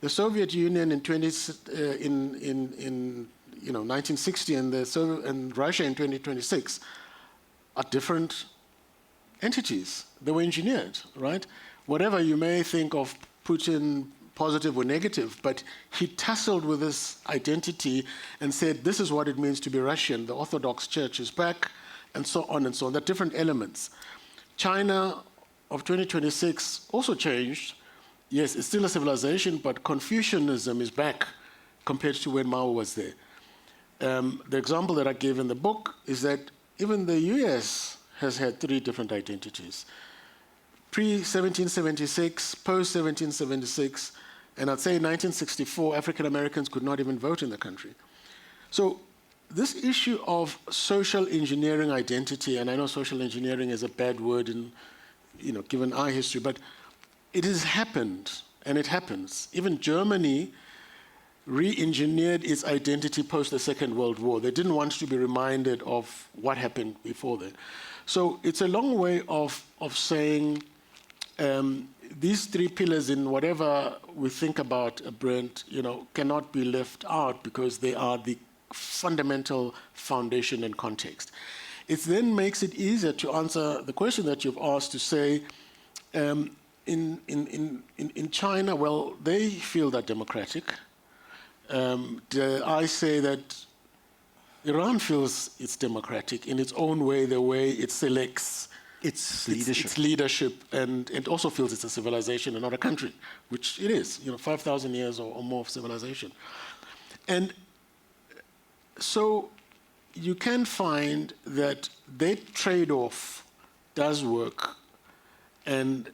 The Soviet Union in 1960 and Russia in 2026 are different entities. They were engineered, right? Whatever you may think of Putin, positive or negative, but he tussled with this identity and said, this is what it means to be Russian. The Orthodox Church is back, and so on and so on. There are different elements. China of 2026 also changed. Yes, it's still a civilization, but Confucianism is back compared to when Mao was there. The example that I gave in the book is that even the US has had three different identities. Pre-1776, post-1776, and I'd say 1964, African Americans could not even vote in the country. So this issue of social engineering identity, and I know social engineering is a bad word in, given our history, but it has happened, and it happens. Even Germany re-engineered its identity post the Second World War. They didn't want to be reminded of what happened before that. So it's a long way of saying these three pillars in whatever we think about Brent, cannot be left out because they are the fundamental foundation and context. It then makes it easier to answer the question that you've asked to say, in China, well, they feel that democratic. I say that Iran feels it's democratic in its own way, the way it selects its leadership, and it also feels it's a civilization and not a country, which it is, 5,000 years or more of civilization. And so you can find that that trade-off does work, and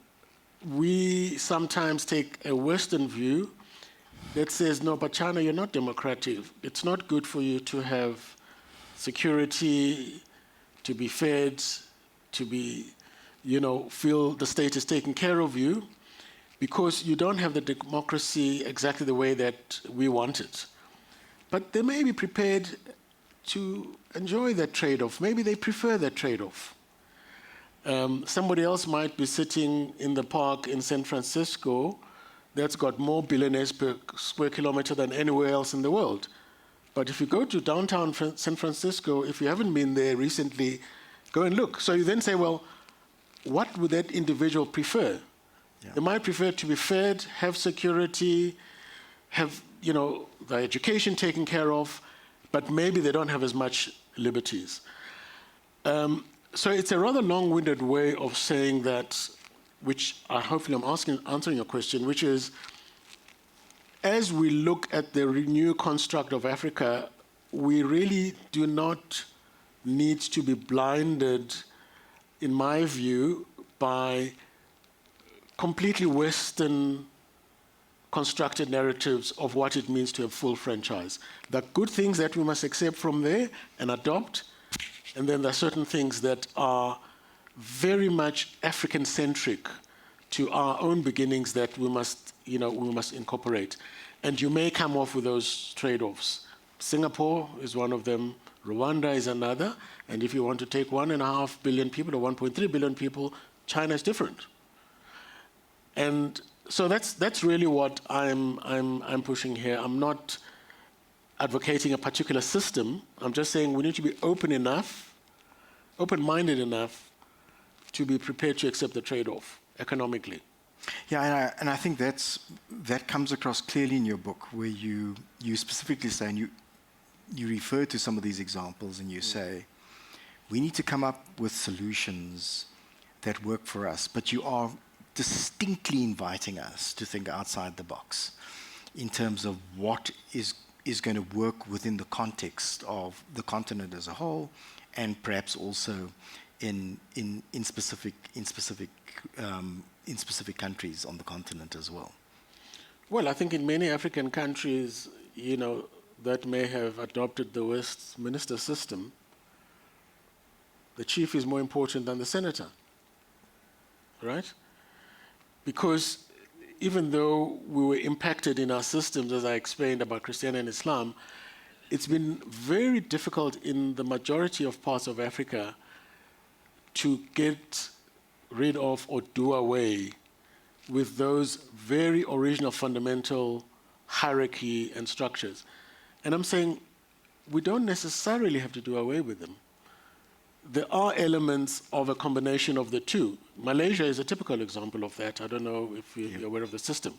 we sometimes take a Western view that says, no, but China, you're not democratic. It's not good for you to have security, to be fed, to be, feel the state is taking care of you, because you don't have the democracy exactly the way that we want it. But they may be prepared to enjoy that trade-off. Maybe they prefer that trade-off. Somebody else might be sitting in the park in San Francisco that's got more billionaires per square kilometer than anywhere else in the world. But if you go to downtown San Francisco, if you haven't been there recently, go and look. So you then say, well, what would that individual prefer? Yeah. They might prefer to be fed, have security, have the education taken care of, but maybe they don't have as much liberties. So it's a rather long-winded way of saying that, which hopefully I'm answering your question, which is as we look at the new construct of Africa, we really do not need to be blinded, in my view, by completely Western constructed narratives of what it means to have full franchise. There are good things that we must accept from there and adopt, and then there are certain things that are very much African-centric to our own beginnings that we must incorporate. And you may come off with those trade-offs. Singapore is one of them, Rwanda is another, and if you want to take 1.5 billion people or 1.3 billion people, China is different. And so that's really what I'm pushing here. I'm not advocating a particular system. I'm just saying we need to be open-minded enough to be prepared to accept the trade-off economically. Yeah, and I think that comes across clearly in your book, where you specifically say, and you refer to some of these examples, and you say, we need to come up with solutions that work for us, but you are distinctly inviting us to think outside the box in terms of what is going to work within the context of the continent as a whole, and perhaps also in specific countries on the continent as well. Well, I think in many African countries, that may have adopted the Westminster system, the chief is more important than the senator, right? Because even though we were impacted in our systems, as I explained about Christianity and Islam, it's been very difficult in the majority of parts of Africa to get rid of or do away with those very original fundamental hierarchy and structures. And I'm saying we don't necessarily have to do away with them. There are elements of a combination of the two. Malaysia is a typical example of that. I don't know if you're aware of the system,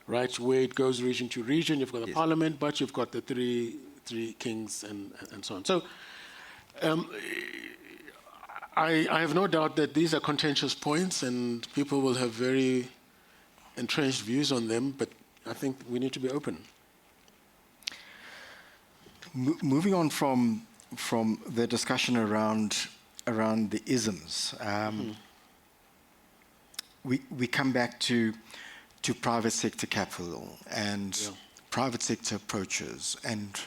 right? Where it goes region to region. You've got the parliament, but you've got the three kings and so on. So I have no doubt that these are contentious points and people will have very entrenched views on them, but I think we need to be open. Moving on from the discussion around the isms, we come back to private sector capital and private sector approaches, and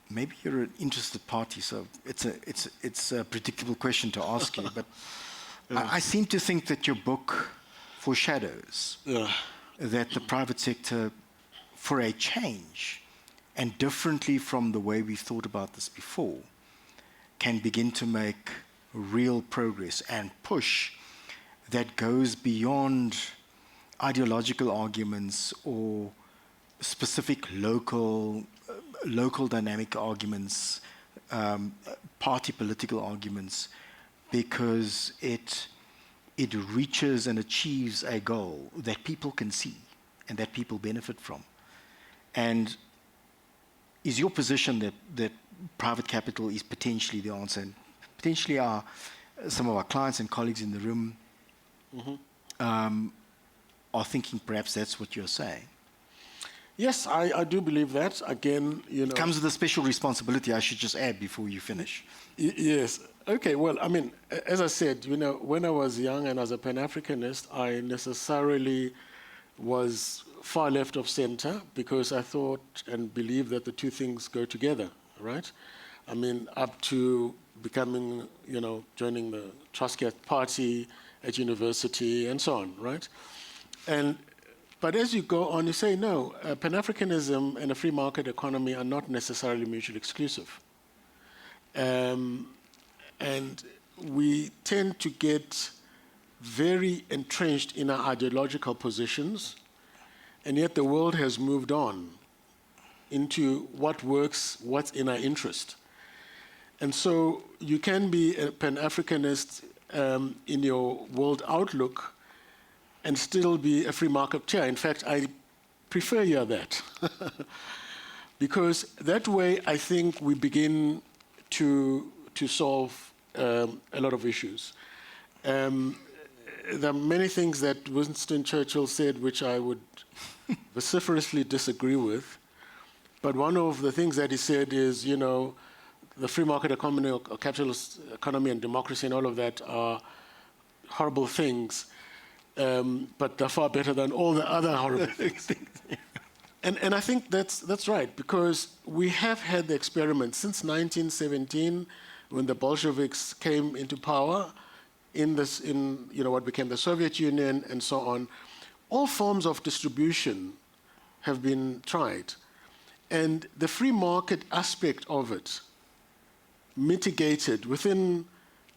maybe you're an interested party, so it's a predictable question to ask you, but I seem to think that your book foreshadows that the private sector, for a change, and differently from the way we've thought about this before, can begin to make real progress and push that goes beyond ideological arguments or specific local dynamic arguments, party political arguments, because it reaches and achieves a goal that people can see and that people benefit from. And is your position that private capital is potentially the answer? And potentially some of our clients and colleagues in the room are thinking perhaps that's what you're saying. Yes, I do believe that. Again, It comes with a special responsibility, I should just add before you finish. Yes. Okay, well, I mean, as I said, when I was young and as a Pan-Africanist, I necessarily was far left of center because I thought and believed that the two things go together, right? I mean, up to becoming, joining the Trotskyist Party at university and so on, right? But as you go on, you say, no, Pan-Africanism and a free market economy are not necessarily mutually exclusive. And we tend to get very entrenched in our ideological positions, and yet the world has moved on into what works, what's in our interest. And so you can be a Pan-Africanist in your world outlook and still be a free marketeer. In fact, I prefer you that. Because that way, I think we begin to solve a lot of issues. there are many things that Winston Churchill said which I would vociferously disagree with. But one of the things that he said is, you know, the free market economy or capitalist economy and democracy and all of that are horrible things, but they're far better than all the other horrible things. And I think that's right, because we have had the experiment since 1917, when the Bolsheviks came into power in you know, what became the Soviet Union and so on. All forms of distribution have been tried. And the free market aspect of it mitigated within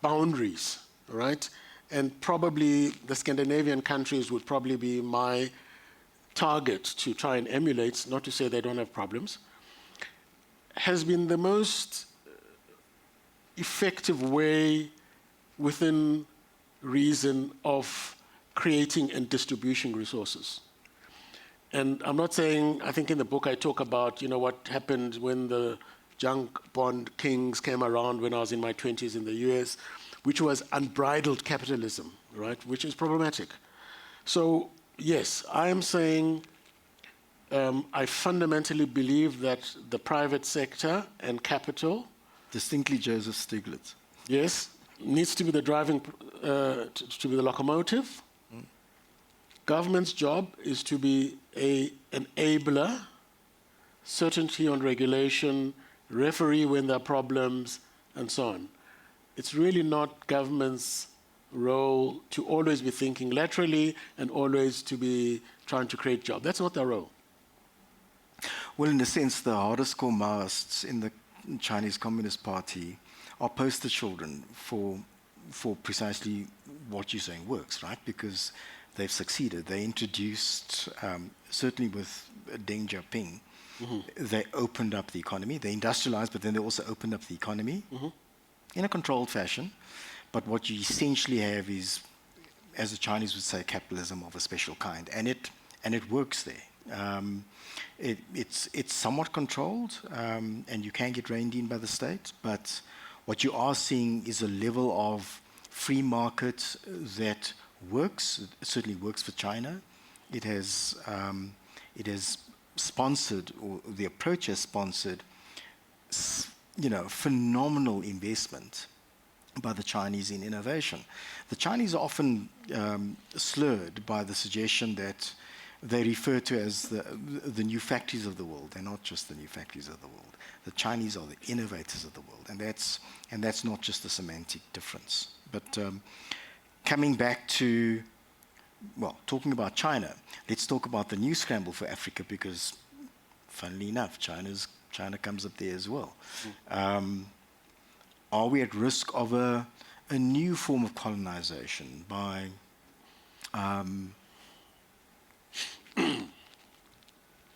boundaries, right? And probably the Scandinavian countries would probably be my target to try and emulate, not to say they don't have problems, has been the most effective way within reason of creating and distributing resources. And I'm not saying, I think in the book I talk about, you know, what happened when the junk bond kings came around when I was in my 20s in the US, which was unbridled capitalism, right, which is problematic. So, yes, I am saying I fundamentally believe that the private sector and capital, Distinctly Joseph Stiglitz. yes, needs to be the driving, to be the locomotive. Government's job is to be an enabler, certainty on regulation, referee when there are problems, and so on. It's really not government's role to always be thinking laterally and always to be trying to create jobs. That's not their role. Well, in a sense, the hardest core Maoists in the Chinese Communist Party are poster children for precisely what you're saying works, right? Because they've succeeded. They introduced, certainly with Deng Xiaoping, they opened up the economy. They industrialized, but then they also opened up the economy in a controlled fashion. But what you essentially have is, as the Chinese would say, capitalism of a special kind, and it works there. It's somewhat controlled, and you can get reined in by the state. But what you are seeing is a level of free market that works. It certainly works for China. It has sponsored, or the approach has sponsored, you know, phenomenal investment by the Chinese in innovation. The Chinese are often slurred by the suggestion that they refer to as the new factories of the world. They're not just the new factories of the world. The Chinese are the innovators of the world, and that's not just a semantic difference. But coming back to, well, talking about China, let's talk about the new scramble for Africa, because, funnily enough, China comes up there as well. Are we at risk of a new form of colonization by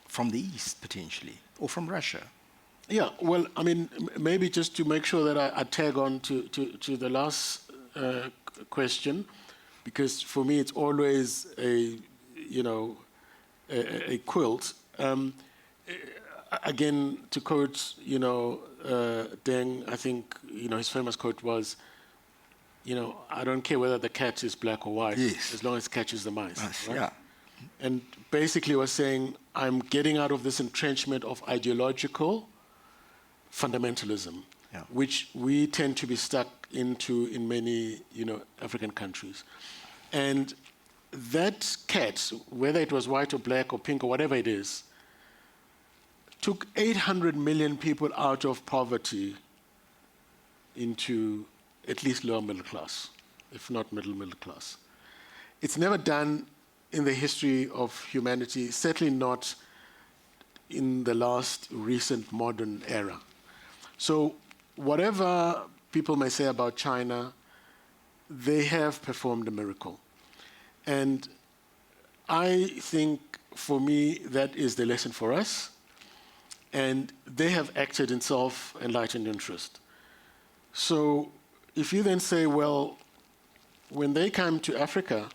from the East, potentially, or from Russia? Yeah, well, I mean, maybe just to make sure that I tag on to the last question, because for me it's always a quilt. Again, to quote, Deng, I think, his famous quote was, I don't care whether the cat is black or white, yes, as long as it catches the mice. Right? Yeah. And basically was saying, I'm getting out of this entrenchment of ideological fundamentalism, yeah, which we tend to be stuck into in many, African countries. And that cat, whether it was white or black or pink or whatever it is, took 800 million people out of poverty into at least lower middle class, if not middle class. It's never done in the history of humanity, certainly not in the last recent modern era. So whatever people may say about China, they have performed a miracle. And I think, for me, that is the lesson for us. And they have acted in self-enlightened interest. So if you then say, well, when they come to Africa,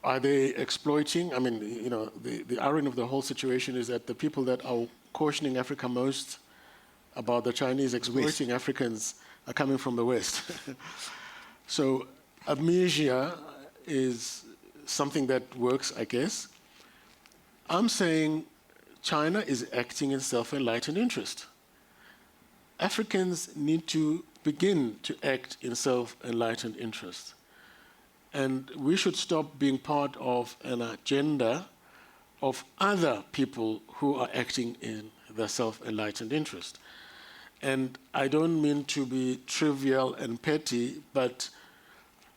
are they exploiting? I mean, the irony of the whole situation is that the people that are cautioning Africa most about the Chinese exploiting Africans are coming from the West. So amnesia is something that works, I guess. I'm saying China is acting in self-enlightened interest. Africans need to begin to act in self-enlightened interest. And we should stop being part of an agenda of other people who are acting in their self-enlightened interest. And I don't mean to be trivial and petty, but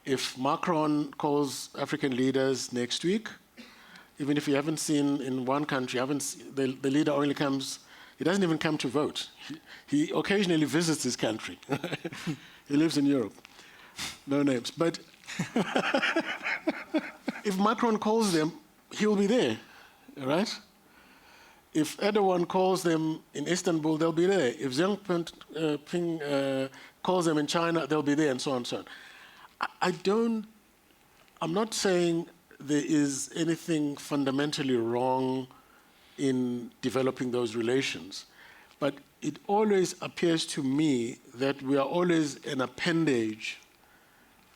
if Macron calls African leaders next week, even if you haven't seen in one country, the leader only comes, he doesn't even come to vote. He occasionally visits his country. He lives in Europe. No names. But if Macron calls them, he'll be there, right? If Erdogan calls them in Istanbul, they'll be there. If Xi Jinping calls them in China, they'll be there, and so on and so on. I'm not saying there is anything fundamentally wrong in developing those relations, but it always appears to me that we are always an appendage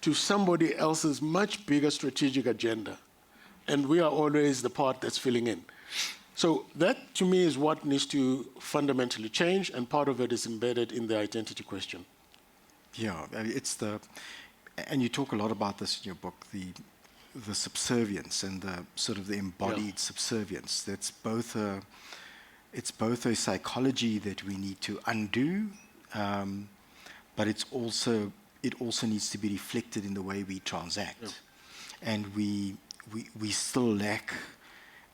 to somebody else's much bigger strategic agenda, and we are always the part that's filling in. So that, to me, is what needs to fundamentally change, and part of it is embedded in the identity question. Yeah, I mean, and you talk a lot about this in your book, the subservience and the sort of the embodied subservience. It's both a psychology that we need to undo, but it also needs to be reflected in the way we transact. Yeah. And we still lack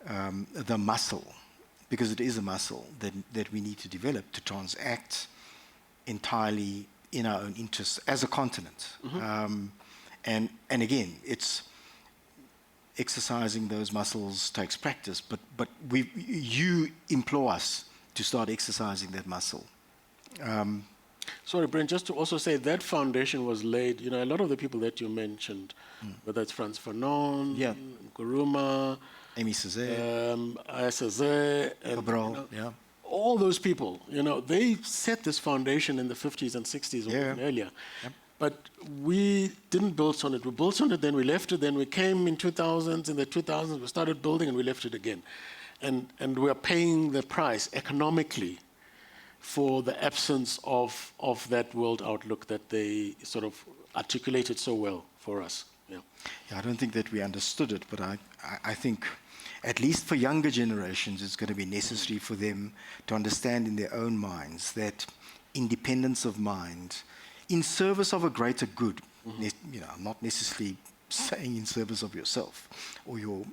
the muscle, because it is a muscle that we need to develop to transact entirely in our own interests as a continent. Mm-hmm. And again, it's exercising those muscles takes practice, but you implore us to start exercising that muscle. Sorry, Brent, just to also say that foundation was laid, a lot of the people that you mentioned, whether it's Frantz Fanon, Nkrumah, Amy Césaire, and all those people, they set this foundation in the 50s and 60s or even earlier. Yep. But we didn't build on it. We built on it, then we left it, then we came in 2000s, in the 2000s, we started building and we left it again. And we're paying the price economically for the absence of that world outlook that they sort of articulated so well for us. Yeah, I don't think that we understood it, but I think, at least for younger generations, it's going to be necessary for them to understand in their own minds that independence of mind, in service of a greater good, not necessarily saying in service of yourself or your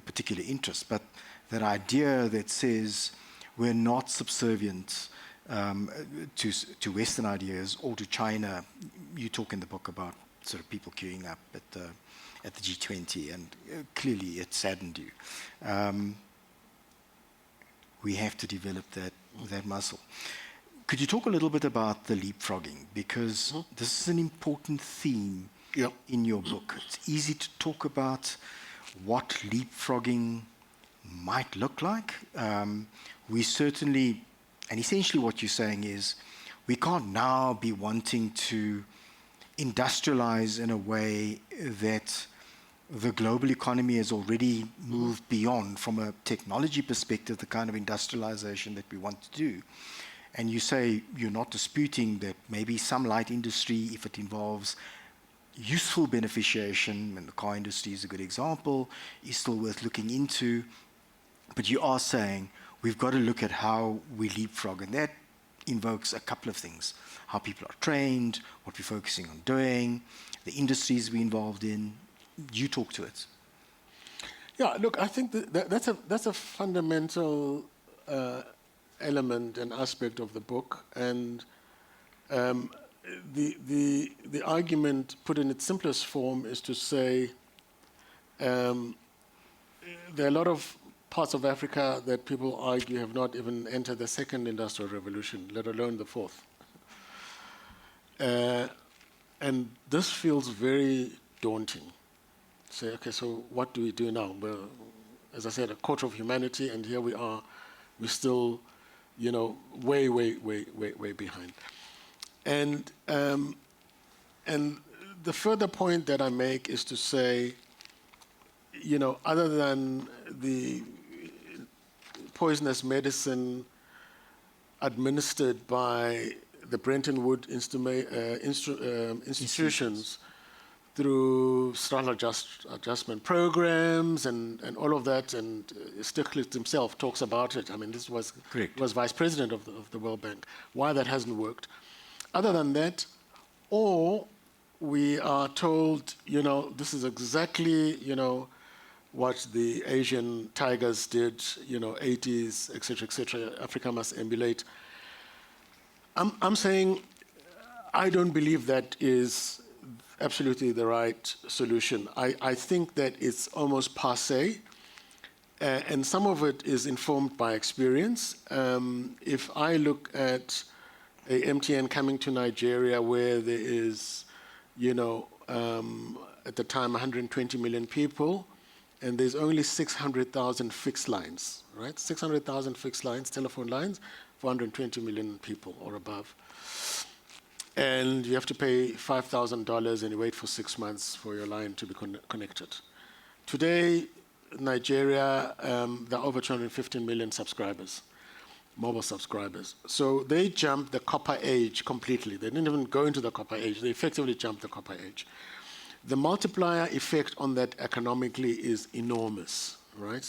particular interest, but that idea that says we're not subservient to Western ideas or to China. You talk in the book about sort of people queuing up at the G20, and clearly it saddened you. We have to develop that muscle. Could you talk a little bit about the leapfrogging? Because this is an important theme in your book. It's easy to talk about what leapfrogging might look like. We certainly, and essentially what you're saying is, we can't now be wanting to industrialize in a way that the global economy has already moved beyond, from a technology perspective, the kind of industrialization that we want to do. And you say you're not disputing that maybe some light industry, if it involves useful beneficiation, and the car industry is a good example, is still worth looking into. But you are saying we've got to look at how we leapfrog, and that invokes a couple of things: how people are trained, what we're focusing on doing, the industries we're involved in. You talk to it. Yeah, look, I think that's a fundamental element and aspect of the book, and the argument, put in its simplest form, is to say there are a lot of parts of Africa that people argue have not even entered the second industrial revolution, let alone the fourth. And this feels very daunting. Say, okay, so what do we do now? Well, as I said, a quarter of humanity, and here we are, we're still, way behind. And the further point that I make is to say, other than the poisonous medicine administered by the Bretton Woods institutions through structural adjustment programs and all of that, and Stiglitz himself talks about it. I mean, this was vice president of the World Bank. Why that hasn't worked. Other than that, or we are told, this is exactly, what the Asian tigers did, 80s, et cetera, Africa must emulate. I'm saying I don't believe that is absolutely the right solution. I think that it's almost passé, and some of it is informed by experience. If I look at a MTN coming to Nigeria where there is, at the time 120 million people, and there's only 600,000 fixed lines, right? 600,000 fixed lines, telephone lines, for 120 million people or above. And you have to pay $5,000 and you wait for 6 months for your line to be connected. Today, Nigeria, there are over 215 million subscribers, mobile subscribers. So they jumped the copper age completely. They didn't even go into the copper age. They effectively jumped the copper age. The multiplier effect on that economically is enormous, right?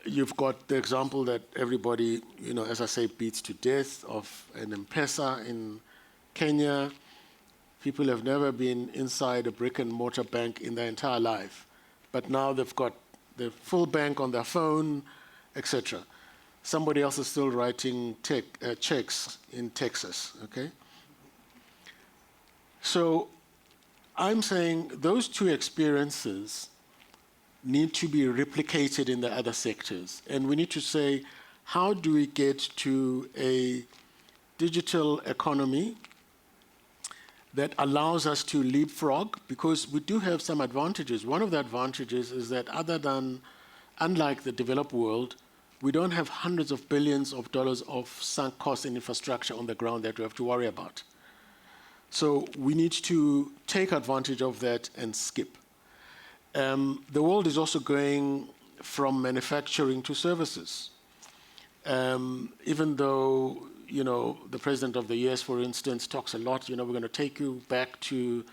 You've got the example that everybody, as I say, beats to death of an M-Pesa in Kenya. People have never been inside a brick and mortar bank in their entire life, but now they've got the full bank on their phone, etc. Somebody else is still writing checks in Texas, okay? So I'm saying those two experiences need to be replicated in the other sectors. And we need to say, how do we get to a digital economy that allows us to leapfrog? Because we do have some advantages. One of the advantages is that unlike the developed world, we don't have hundreds of billions of dollars of sunk costs in infrastructure on the ground that we have to worry about. So we need to take advantage of that and skip. The world is also going from manufacturing to services. Even though, the president of the US, for instance, talks a lot, we're going to take you back to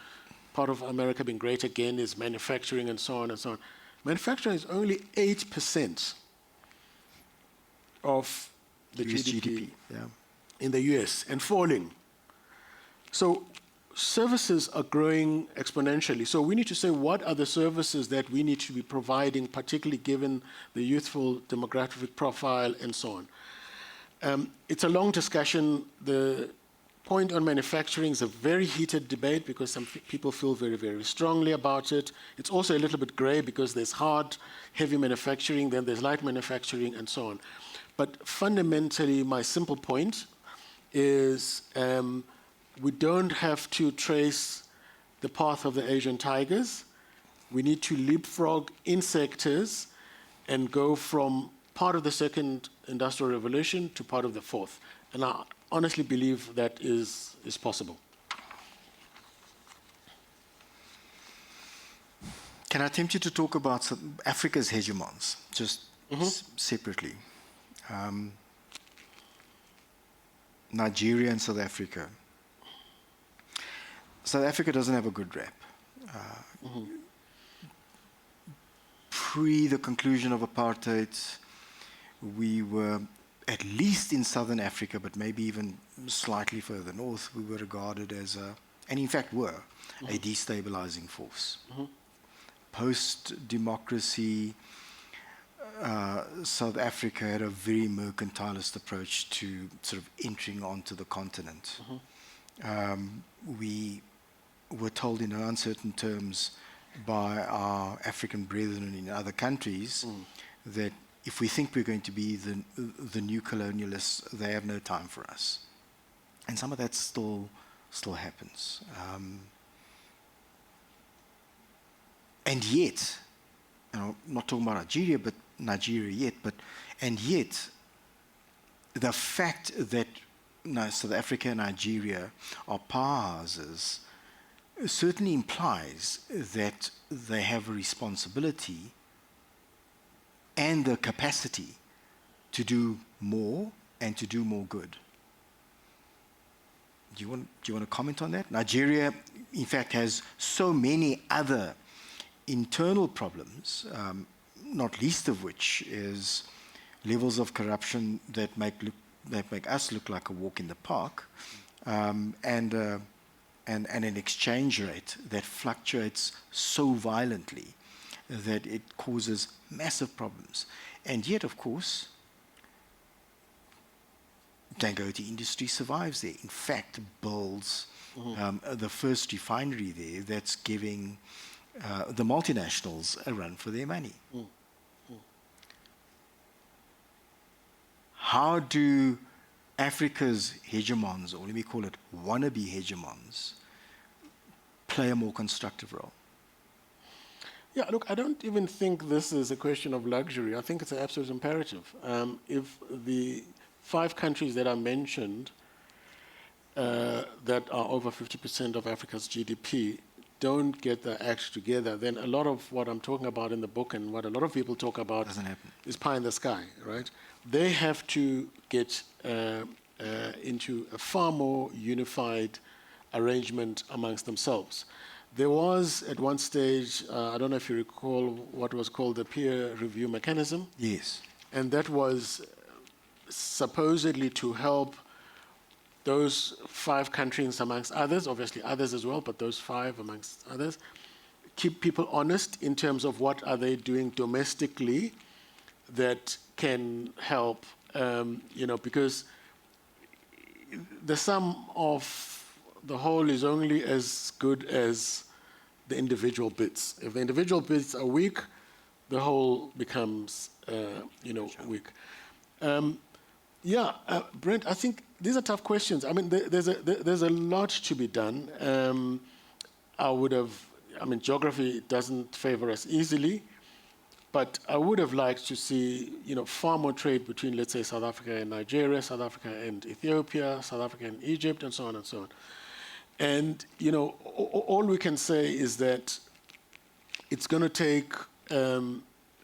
part of America being great again is manufacturing and so on and so on. Manufacturing is only 8% of the GDP in the US and falling. So services are growing exponentially. So we need to say, what are the services that we need to be providing, particularly given the youthful demographic profile and so on. It's a long discussion. The point on manufacturing is a very heated debate because some people feel very, very strongly about it. It's also a little bit gray because there's hard, heavy manufacturing, then there's light manufacturing and so on. But fundamentally, my simple point is we don't have to trace the path of the Asian tigers. We need to leapfrog in sectors and go from part of the second industrial revolution to part of the fourth. And I honestly believe that is possible. Can I tempt you to talk about Africa's hegemons, just separately? Nigeria and South Africa. South Africa doesn't have a good rep. Pre the conclusion of apartheid, we were, at least in southern Africa, but maybe even slightly further north, we were regarded as and in fact were, a destabilizing force. Post-democracy, South Africa had a very mercantilist approach to sort of entering onto the continent. We were told in uncertain terms by our African brethren in other countries that if we think we're going to be the new colonialists, they have no time for us. And some of that still happens. And yet, I'm not talking about Nigeria yet, and yet, the fact that South Africa and Nigeria are powerhouses certainly implies that they have a responsibility and the capacity to do more and to do more good. Do you want to comment on that? Nigeria, in fact, has so many other internal problems, not least of which is levels of corruption that make us look like a walk in the park, and an exchange rate that fluctuates so violently that it causes massive problems. And yet, of course, Dangote industry survives there. In fact, builds the first refinery there that's giving the multinationals a run for their money. How do Africa's hegemons, or let me call it wannabe hegemons, play a more constructive role? Yeah, look, I don't even think this is a question of luxury. I think it's an absolute imperative. If the 5 countries that I mentioned that are over 50% of Africa's GDP don't get their act together, then a lot of what I'm talking about in the book and what a lot of people talk about is pie in the sky, right? They have to get into a far more unified arrangement amongst themselves. There was, at one stage, I don't know if you recall, what was called the peer review mechanism. Yes. And that was supposedly to help those 5 countries amongst others, obviously others as well, but those 5 amongst others, keep people honest in terms of what are they doing domestically that can help, because the sum of the whole is only as good as the individual bits. If the individual bits are weak, the whole becomes, weak. Brent, I think these are tough questions. I mean, there's a lot to be done. Geography doesn't favor us easily, but I would have liked to see, far more trade between, let's say, South Africa and Nigeria, South Africa and Ethiopia, South Africa and Egypt, and so on and so on. And, all we can say is that it's going to take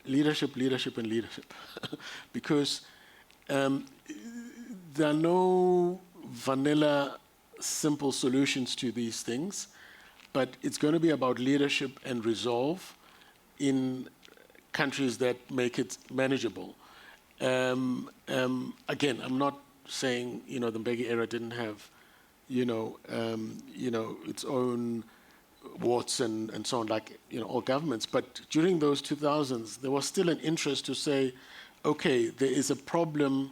leadership, and leadership. Because there are no vanilla, simple solutions to these things, but it's going to be about leadership and resolve in countries that make it manageable. Again, I'm not saying, the Mbeki era didn't have its own warts and so on, like, all governments. But during those 2000s, there was still an interest to say, okay, there is a problem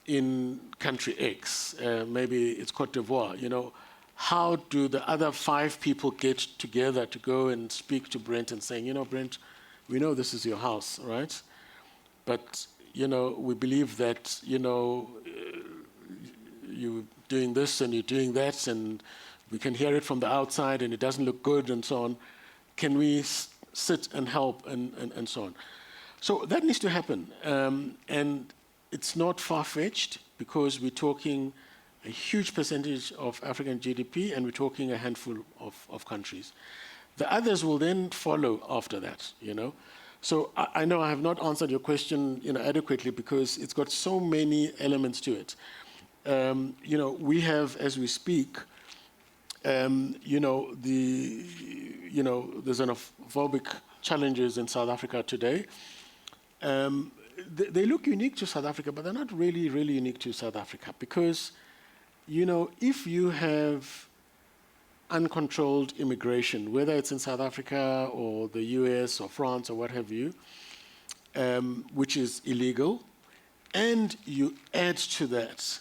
in country X, maybe it's Cote d'Ivoire, how do the other 5 people get together to go and speak to Brent and saying, Brent, we know this is your house, right? But, we believe that, you're doing this and you're doing that, and we can hear it from the outside and it doesn't look good and so on. Can we sit and help and so on? So that needs to happen. And it's not far-fetched because we're talking a huge percentage of African GDP and we're talking a handful of countries. The others will then follow after that, So I know I have not answered your question adequately because it's got so many elements to it. We have, as we speak, the xenophobic challenges in South Africa today. They look unique to South Africa, but they're not really, really unique to South Africa because, if you have uncontrolled immigration, whether it's in South Africa or the US or France or what have you, which is illegal, and you add to that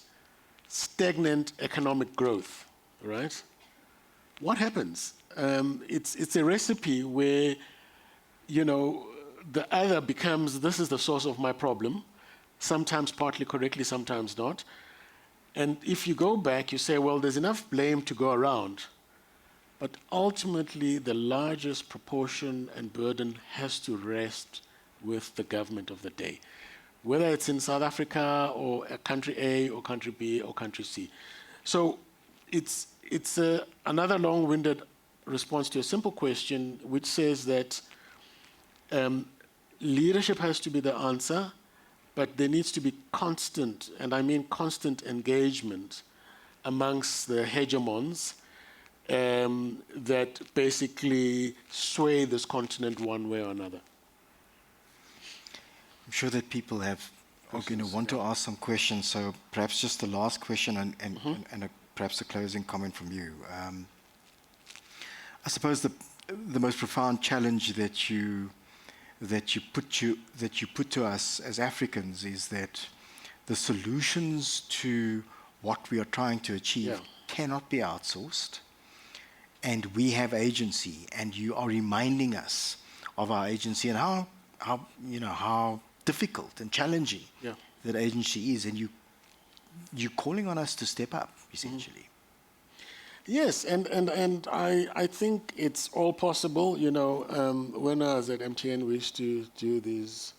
stagnant economic growth, right? What happens? It's a recipe where, the other becomes, this is the source of my problem, sometimes partly correctly, sometimes not. And if you go back, you say, well, there's enough blame to go around. But ultimately, the largest proportion and burden has to rest with the government of the day. whether it's in South Africa or country A or country B or country C. So it's another long-winded response to a simple question, which says that leadership has to be the answer, but there needs to be constant, and I mean constant engagement amongst the hegemons that basically sway this continent one way or another. I'm sure that people are going to want to ask some questions, so perhaps just the last question and perhaps a closing comment from you. I suppose the most profound challenge that you put to us as Africans is that the solutions to what we are trying to achieve cannot be outsourced, and we have agency, and you are reminding us of our agency and how difficult and challenging that agency is, and you're calling on us to step up, essentially. Yes, and I think it's all possible. When I was at MTN, we used to do these,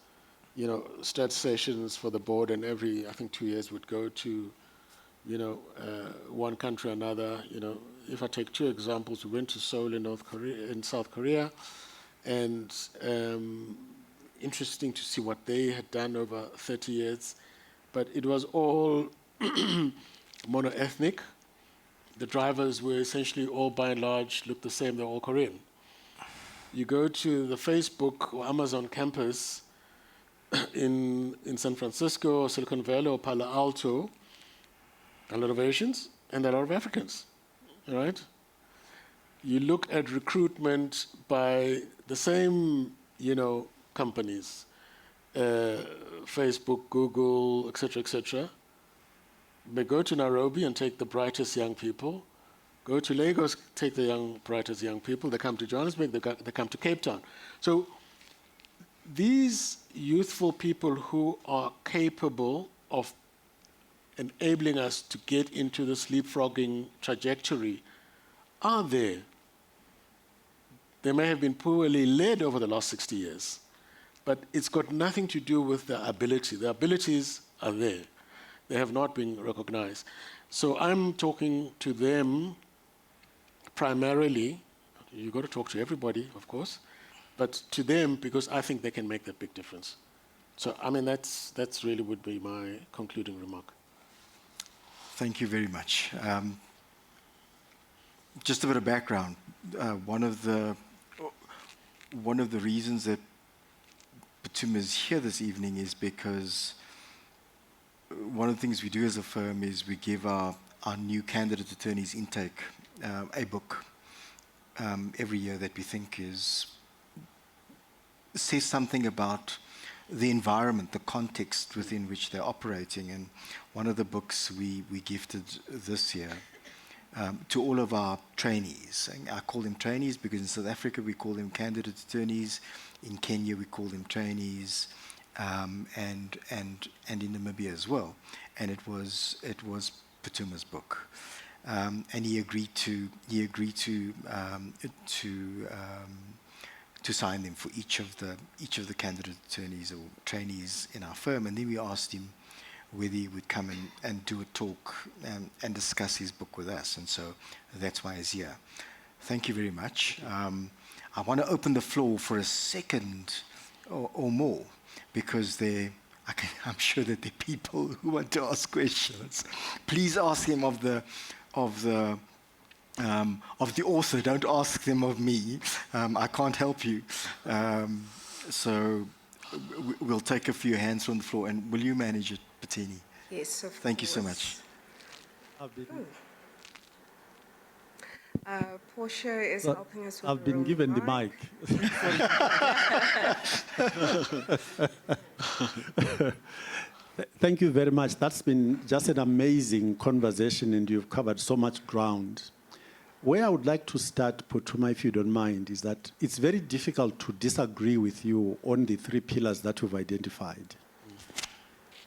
strat sessions for the board, and every, I think, 2 years we'd go to, one country or another. If I take two examples, we went to Seoul in South Korea, and interesting to see what they had done over 30 years, but it was all mono-ethnic. The drivers were essentially all, by and large, looked the same. They're all Korean. You go to the Facebook or Amazon campus in San Francisco, Silicon Valley, or Palo Alto, a lot of Asians and a lot of Africans, right? You look at recruitment by the same, companies, Facebook, Google, et cetera, They go to Nairobi and take the brightest young people. Go to Lagos, take the brightest young people. They come to Johannesburg, they come to Cape Town. So these youthful people who are capable of enabling us to get into this leapfrogging trajectory are there. They may have been poorly led over the last 60 years, but it's got nothing to do with their ability. The abilities are there. They have not been recognized. So I'm talking to them primarily. You've got to talk to everybody, of course, but to them because I think they can make that big difference. So, that's really would be my concluding remark. Thank you very much. Just a bit of background. One of the reasons that Phuthuma is here this evening is because one of the things we do as a firm is we give our new candidate attorneys intake a book every year that we think says something about the environment, the context within which they're operating. And one of the books we gifted this year to all of our trainees. And I call them trainees because in South Africa we call them candidate attorneys. In Kenya we call them trainees. And in Namibia as well, and it was Phuthuma's book, and he agreed to sign them for each of the candidate attorneys or trainees in our firm, and then we asked him whether he would come and do a talk and discuss his book with us, and so that's why he's here. Thank you very much. I want to open the floor for a second or more, because I'm sure that there are people who want to ask questions. Please ask them of the author. Don't ask them of me. I can't help you. So we'll take a few hands from the floor. And will you manage it, Patini? Yes, of course. Thank you so much. Portia is helping us with I've been given the mic. Thank you very much. That's been just an amazing conversation, and you've covered so much ground. Where I would like to start, Phuthuma, if you don't mind, is that it's very difficult to disagree with you on the three pillars that you've identified.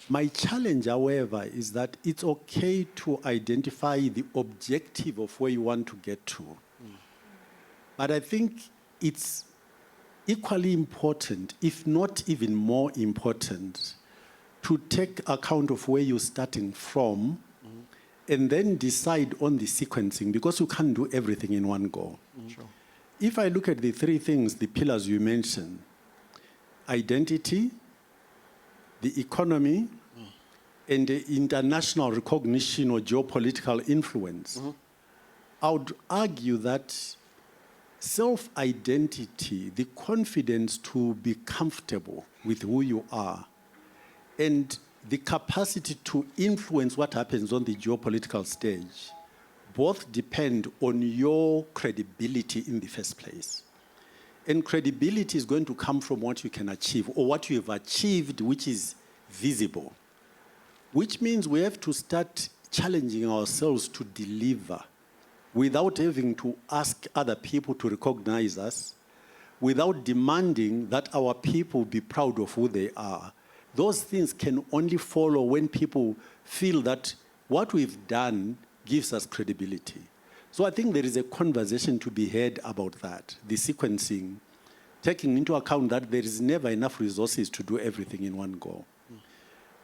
My challenge, however, is that it's okay to identify the objective of where you want to get to. But I think it's equally important, if not even more important, to take account of where you're starting from and then decide on the sequencing, because you can't do everything in one go. Sure. If I look at the three things, the pillars you mentioned, identity, the economy, and the international recognition or geopolitical influence, I would argue that self-identity, the confidence to be comfortable with who you are, and the capacity to influence what happens on the geopolitical stage, both depend on your credibility in the first place. And credibility is going to come from what you can achieve, or what you have achieved, which is visible. Which means we have to start challenging ourselves to deliver without having to ask other people to recognize us, without demanding that our people be proud of who they are. Those things can only follow when people feel that what we've done gives us credibility. So I think there is a conversation to be had about that, the sequencing, taking into account that there is never enough resources to do everything in one go.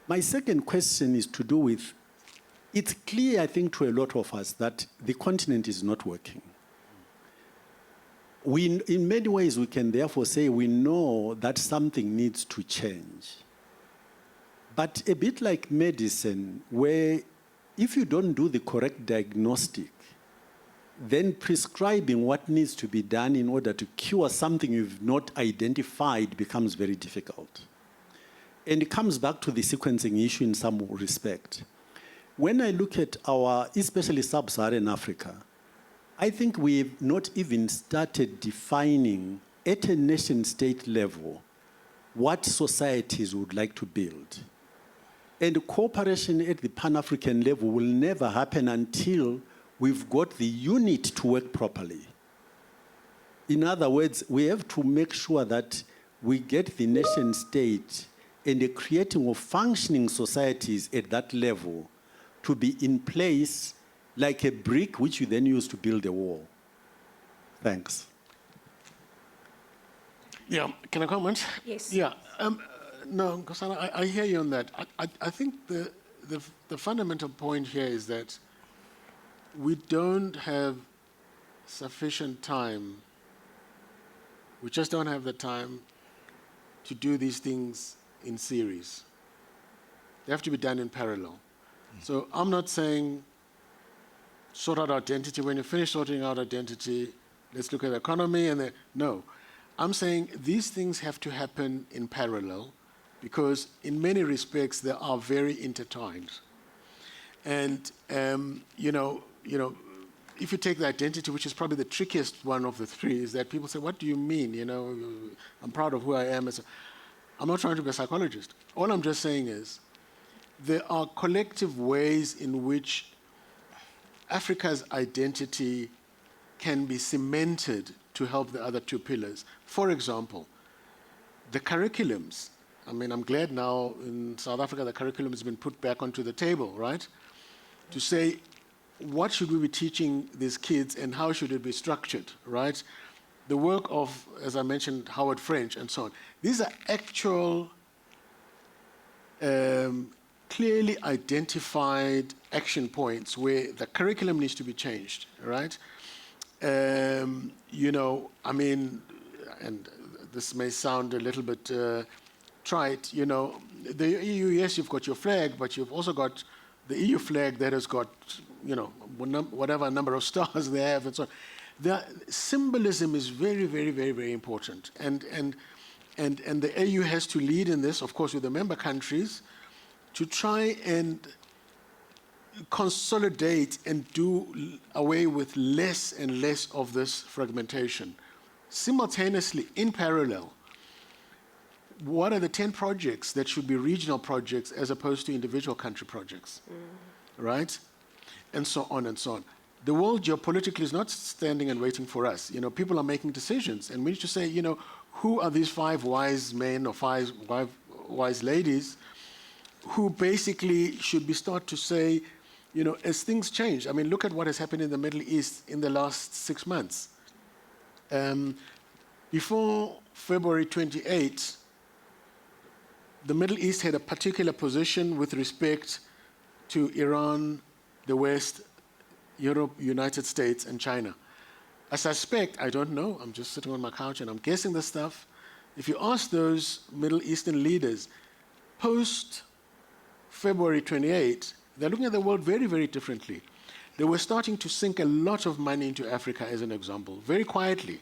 My second question is to do with, it's clear, I think, to a lot of us that the continent is not working. In many ways, we can therefore say we know that something needs to change. But a bit like medicine, where if you don't do the correct diagnostic, then prescribing what needs to be done in order to cure something you've not identified becomes very difficult. And it comes back to the sequencing issue in some respect. When I look at our, especially sub-Saharan Africa, I think we've not even started defining at a nation-state level what societies would like to build. And cooperation at the Pan-African level will never happen until we've got the unit to work properly. In other words, we have to make sure that we get the nation-state and the creating of functioning societies at that level to be in place like a brick which you then use to build a wall. Thanks. Yeah, can I comment? Yes. Yeah, no, Nkosana, I hear you on that. I think the fundamental point here is that we don't have sufficient time. We just don't have the time to do these things in series. They have to be done in parallel. So I'm not saying sort out identity. When you finish sorting out identity, let's look at the economy and no. I'm saying these things have to happen in parallel because in many respects they are very intertwined. And if you take the identity, which is probably the trickiest one of the three, is that people say, what do you mean? I'm proud of who I am. I'm not trying to be a psychologist. All I'm just saying is there are collective ways in which Africa's identity can be cemented to help the other two pillars. For example, the curriculums. I mean, I'm glad now in South Africa the curriculum has been put back onto the table, right? To say, what should we be teaching these kids and how should it be structured, right? The work of, as I mentioned, Howard French and so on. These are actual, clearly identified action points where the curriculum needs to be changed, right? I mean, and this may sound a little bit trite, the EU, yes, you've got your flag, but you've also got the EU flag that has got, whatever number of stars they have and so on. The symbolism is very, very, very, very important. And the AU has to lead in this, of course, with the member countries, to try and consolidate and do away with less and less of this fragmentation. Simultaneously, in parallel, what are the 10 projects that should be regional projects as opposed to individual country projects, right? And so on and so on. The world geopolitically is not standing and waiting for us. People are making decisions, and we need to say, who are these 5 wise men or 5 wise ladies who basically should be start to say, as things change. I mean, look at what has happened in the Middle East in the last 6 months. Before February 28, the Middle East had a particular position with respect to Iran, the West, Europe, United States, and China. I suspect, I don't know, I'm just sitting on my couch and I'm guessing this stuff. If you ask those Middle Eastern leaders, post-February 28, they're looking at the world very, very differently. They were starting to sink a lot of money into Africa, as an example, very quietly.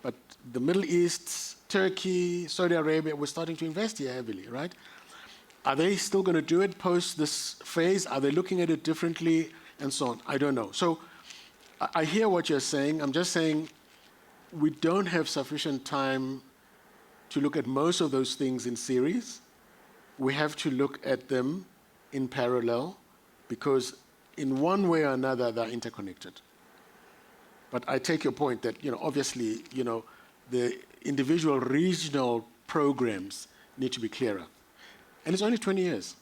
But the Middle East, Turkey, Saudi Arabia were starting to invest here heavily, right? Are they still going to do it post this phase? Are they looking at it differently, and so on? I don't know. So I hear what you're saying. I'm just saying we don't have sufficient time to look at most of those things in series. We have to look at them in parallel, because in one way or another, they're interconnected. But I take your point that, obviously, the individual regional programs need to be clearer. And it's only 20 years.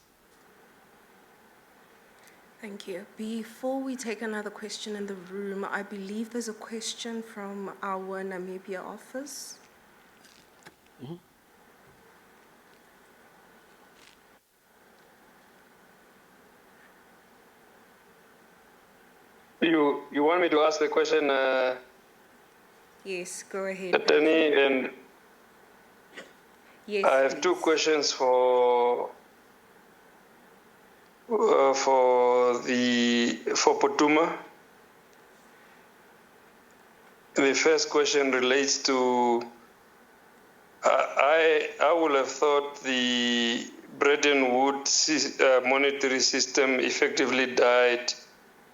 Thank you. Before we take another question in the room, I believe there's a question from our Namibia office. Mm-hmm. You want me to ask the question, Yes, go ahead. Attorney? And yes, I have please. two questions for Phuthuma. The first question relates to I would have thought the Bretton Woods monetary system effectively died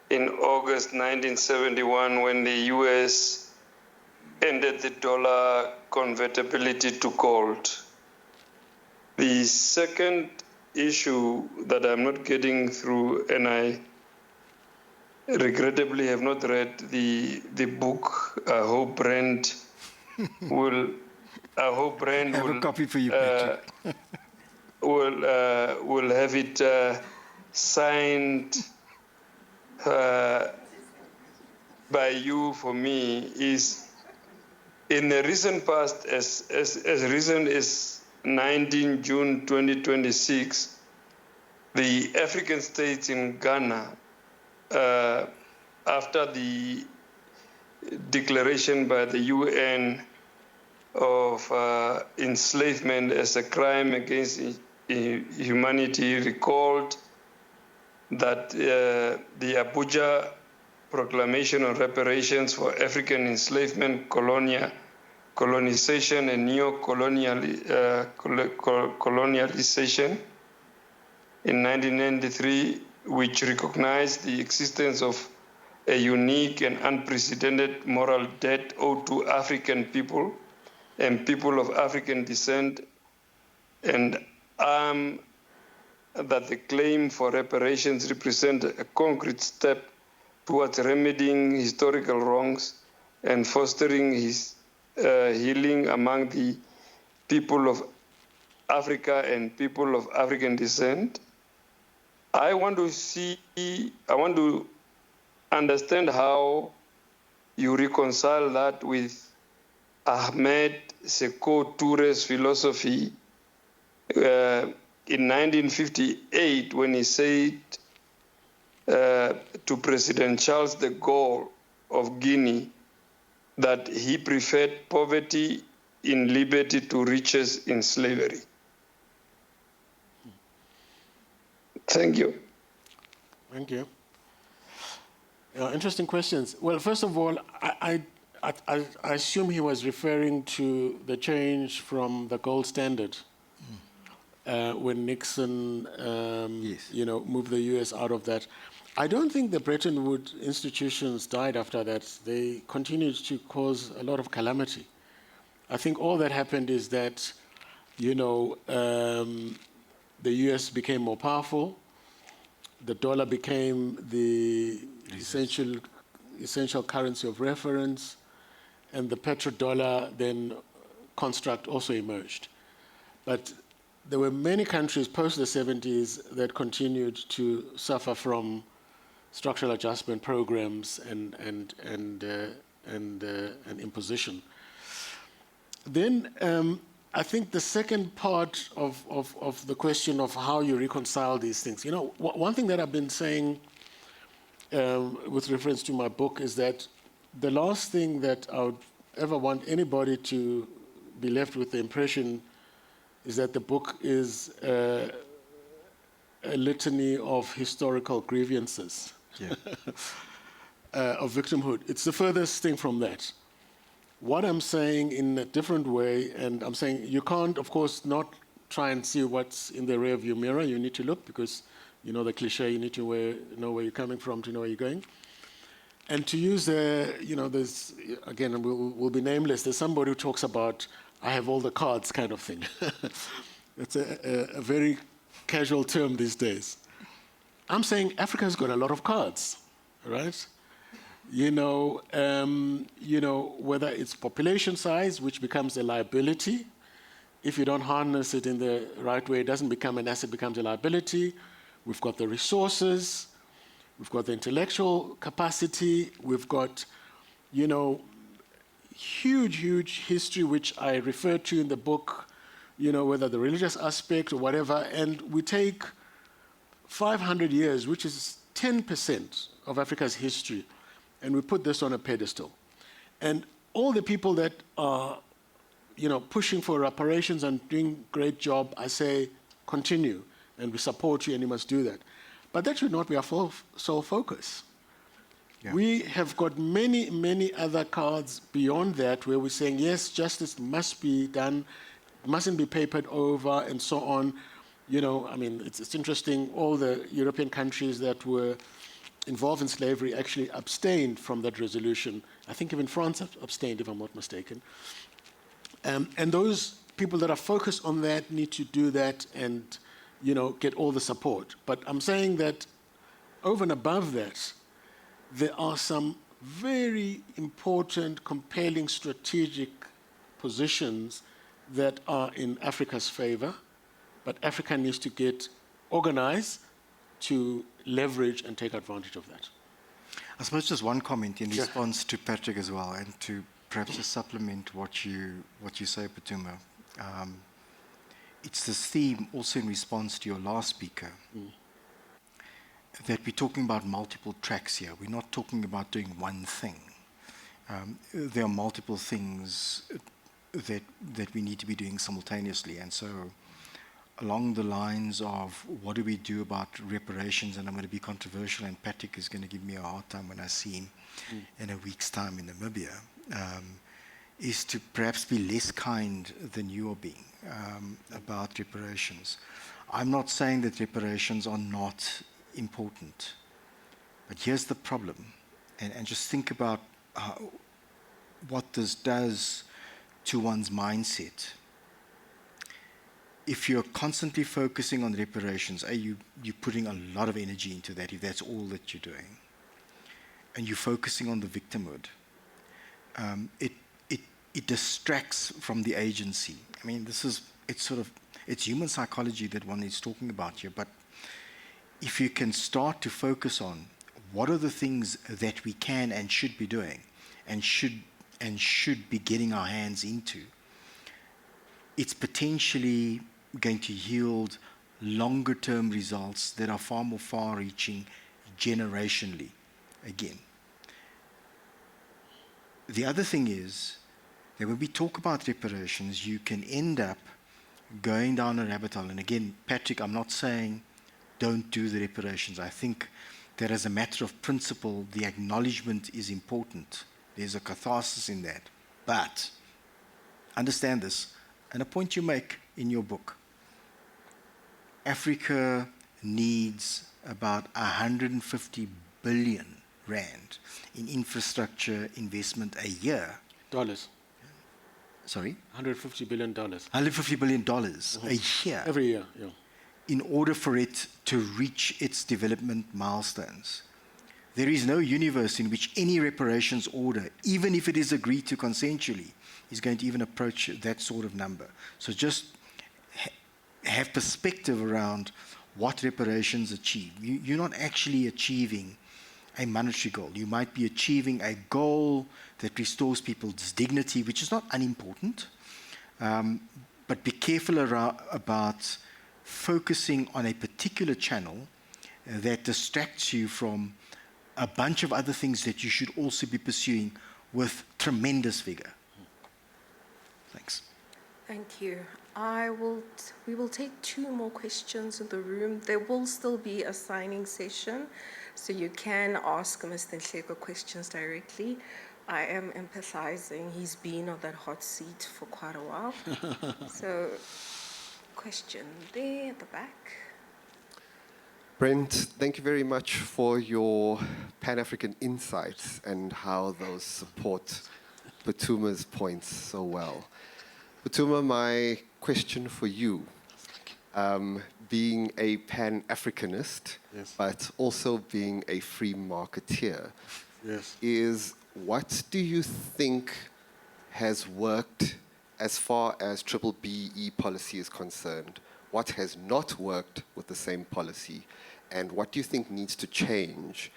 in August 1971 when the U.S. ended the dollar convertibility to gold. The second issue that I'm not getting through, and I regrettably have not read the book. I hope Brent will. I hope Brent Have will a copy for you, Patrick. will have it signed by you for me. Is in the recent past, as recent as 19 June 2026, the African states in Ghana, after the declaration by the UN of enslavement as a crime against humanity, recalled that the Abuja Proclamation on Reparations for African Enslavement, Colonization, and Neo-Colonialization in 1993, which recognized the existence of a unique and unprecedented moral debt owed to African people and people of African descent, and that the claim for reparations represent a concrete step towards remedying historical wrongs and fostering healing among the people of Africa and people of African descent. I want to understand how you reconcile that with Ahmed Sekou Touré's philosophy in 1958 when he said to President Charles de Gaulle of Guinea that he preferred poverty in liberty to riches in slavery. Thank you. Thank you. Interesting questions. Well, first of all, I assume he was referring to the change from the gold standard when Nixon, Yes. moved the U.S. out of that. I don't think the Bretton Woods institutions died after that. They continued to cause a lot of calamity. I think all that happened is that, the U.S. became more powerful. The dollar became the essential currency of reference, and the petrodollar then construct also emerged. But there were many countries post the 70s that continued to suffer from structural adjustment programs and imposition. Then I think the second part of the question of how you reconcile these things, you know, one thing that I've been saying with reference to my book is that the last thing that I would ever want anybody to be left with the impression is that the book is a litany of historical grievances, Yeah. of victimhood. It's the furthest thing from that. What I'm saying in a different way, and I'm saying you can't, of course, not try and see what's in the rearview mirror. You need to look because, you know, the cliche, you need to know where you're coming from to know where you're going. And to use, you know, there's, again, we'll be nameless, there's somebody who talks about, I have all the cards kind of thing. It's a very casual term these days. I'm saying Africa's got a lot of cards, right? You know, whether it's population size, which becomes a liability. If you don't harness it in the right way, it doesn't become an asset, it becomes a liability. We've got the resources, we've got the intellectual capacity, we've got, you know, huge history, which I refer to in the book, you know, whether the religious aspect or whatever, and we take 500 years, which is 10% of Africa's history, and we put this on a pedestal. And all the people that are, you know, pushing for reparations and doing a great job, I say, continue, and we support you, and you must do that. But that should not be our sole focus. Yeah. We have got many other cards beyond that where we're saying, yes, justice must be done, mustn't be papered over, and so on. You know, I mean, it's interesting, all the European countries that were involved in slavery actually abstained from that resolution. I think even France abstained, if I'm not mistaken. And those people that are focused on that need to do that and, you know, get all the support. But I'm saying that over and above that, there are some very important, compelling strategic positions that are in Africa's favor, but Africa needs to get organized to leverage and take advantage of that. I suppose just one comment in response to Patrick as well, and to perhaps just supplement what you say, Phuthuma. It's this theme also in response to your last speaker, that we're talking about multiple tracks here. We're not talking about doing one thing. There are multiple things that we need to be doing simultaneously. And so along the lines of what do we do about reparations, and I'm going to be controversial, and Patrick is going to give me a hard time when I see him in a week's time in Namibia, is to perhaps be less kind than you are being about reparations. I'm not saying that reparations are not important, but here's the problem, and just think about what this does to one's mindset. If you're constantly focusing on reparations, you're putting a lot of energy into that, if that's all that you're doing, and you're focusing on the victimhood, it distracts from the agency. I mean, it's human psychology that one is talking about here, but if you can start to focus on what are the things that we can and should be doing and should be getting our hands into, it's potentially going to yield longer term results that are far more far-reaching generationally again. The other thing is that when we talk about reparations, you can end up going down a rabbit hole. And again, Patrick, I'm not saying don't do the reparations. I think that as a matter of principle, the acknowledgement is important. There's a catharsis in that. But understand this, and a point you make in your book, Africa needs about 150 billion rand in infrastructure investment a year. Dollars. Sorry? $150 billion. $150 billion a year. Every year, yeah. In order for it to reach its development milestones. There is no universe in which any reparations order, even if it is agreed to consensually, is going to even approach that sort of number. So just have perspective around what reparations achieve. You're not actually achieving a monetary goal. You might be achieving a goal that restores people's dignity, which is not unimportant, but be careful about focusing on a particular channel that distracts you from a bunch of other things that you should also be pursuing with tremendous vigor. Thanks. Thank you. We will take 2 more questions in the room. There will still be a signing session, so you can ask Mr. Nhleko questions directly. I am empathizing. He's been on that hot seat for quite a while. So, question there at the back. Brent, thank you very much for your Pan-African insights and how those support Phuthuma's points so well. Phuthuma, my question for you, being a Pan-Africanist, Yes. but also being a free marketeer, Yes. is what do you think has worked as far as BBBE policy is concerned? What has not worked with the same policy? And what do you think needs to change?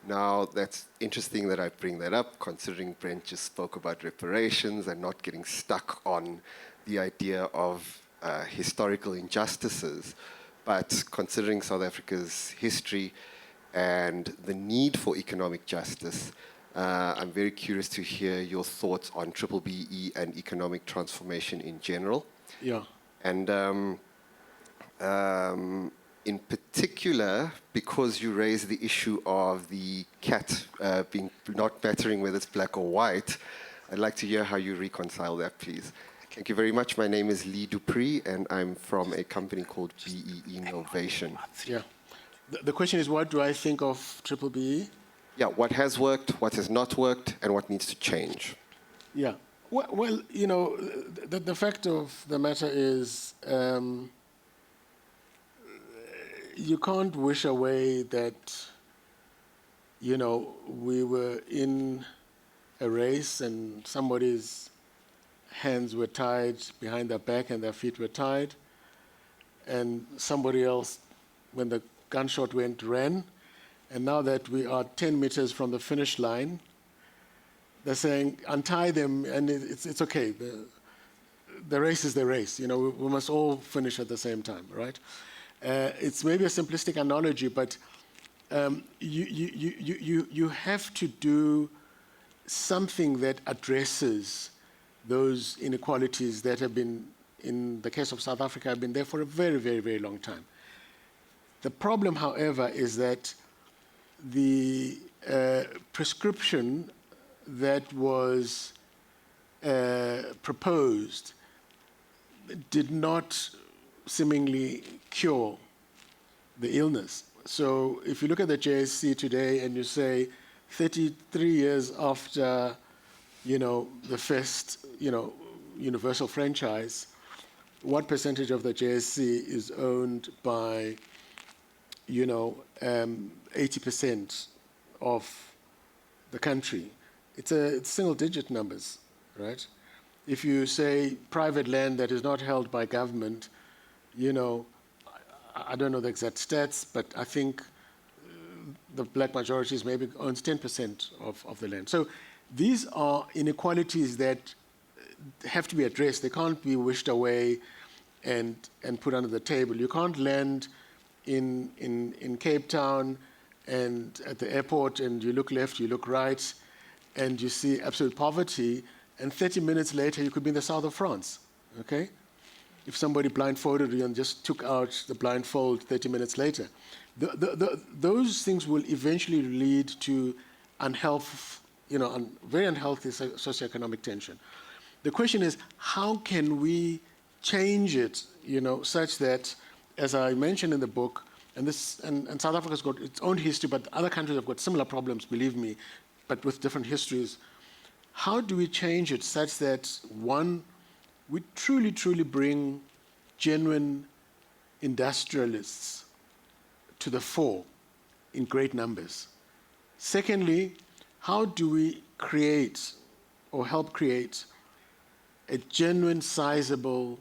Now, that's interesting that I bring that up, considering Brent just spoke about reparations and not getting stuck on the idea of historical injustices. But considering South Africa's history and the need for economic justice, I'm very curious to hear your thoughts on BBBE and economic transformation in general. Yeah. And in particular, because you raised the issue of the cat being not mattering whether it's black or white, I'd like to hear how you reconcile that, please. Thank you very much. My name is Lee Dupree, and I'm from a company called BEE Innovation. Yeah. The question is, what do I think of BBBE? Yeah, what has worked, what has not worked, and what needs to change? Yeah. Well, you know, the fact of the matter is, you can't wish away that, you know, we were in a race and somebody's hands were tied behind their back and their feet were tied, and somebody else, when the gunshot went, ran, and now that we are 10 meters from the finish line, they're saying, untie them, and it's okay. The race is the race. You know, we must all finish at the same time, right? It's maybe a simplistic analogy, but you have to do something that addresses those inequalities that have been, in the case of South Africa, have been there for a very, very, very long time. The problem, however, is that the prescription that was proposed did not seemingly cure the illness. So if you look at the JSE today and you say 33 years after, you know, the first, you know, universal franchise, what percentage of the JSE is owned by, you know, 80% of the country? It's single-digit numbers, right? If you say private land that is not held by government, you know, I don't know the exact stats, but I think the black majorities maybe owns 10% of the land. So these are inequalities that have to be addressed. They can't be wished away and put under the table. You can't land in Cape Town and at the airport and you look left, you look right, and you see absolute poverty, and 30 minutes later you could be in the south of France, okay? If somebody blindfolded you and just took out the blindfold 30 minutes later. Those things will eventually lead to unhealth, you know, very unhealthy socioeconomic tension. The question is, how can we change it, you know, such that, as I mentioned in the book, and South Africa's got its own history, but other countries have got similar problems, believe me, but with different histories. How do we change it such that, one, we truly, truly bring genuine industrialists to the fore in great numbers? Secondly, how do we create or help create a genuine, sizable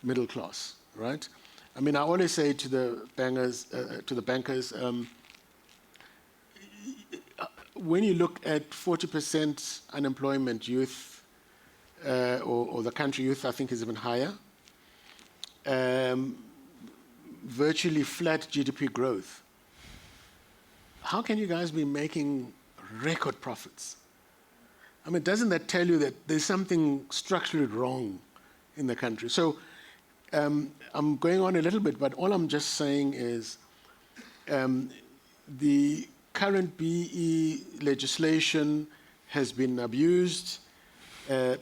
middle class, right? I mean, I always say to the bankers, when you look at 40% unemployment youth, or the country youth, I think is even higher, virtually flat GDP growth, how can you guys be making record profits? I mean, doesn't that tell you that there's something structurally wrong in the country? So I'm going on a little bit, but all I'm just saying is the current BE legislation has been abused,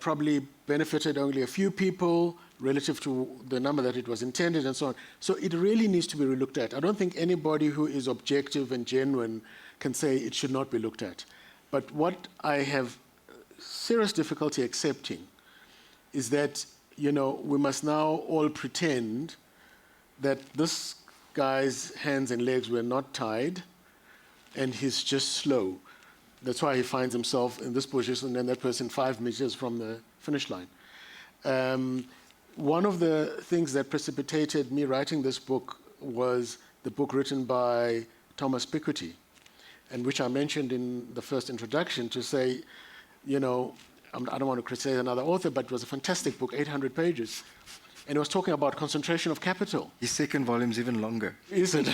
probably benefited only a few people relative to the number that it was intended and so on. So it really needs to be relooked at. I don't think anybody who is objective and genuine can say it should not be looked at. But what I have serious difficulty accepting is that, you know, we must now all pretend that this guy's hands and legs were not tied and he's just slow. That's why he finds himself in this position and that person 5 meters from the finish line. One of the things that precipitated me writing this book was the book written by Thomas Piketty, and which I mentioned in the first introduction to say, you know, I don't want to criticize another author, but it was a fantastic book, 800 pages. And it was talking about concentration of capital. His second volume's even longer. Is it?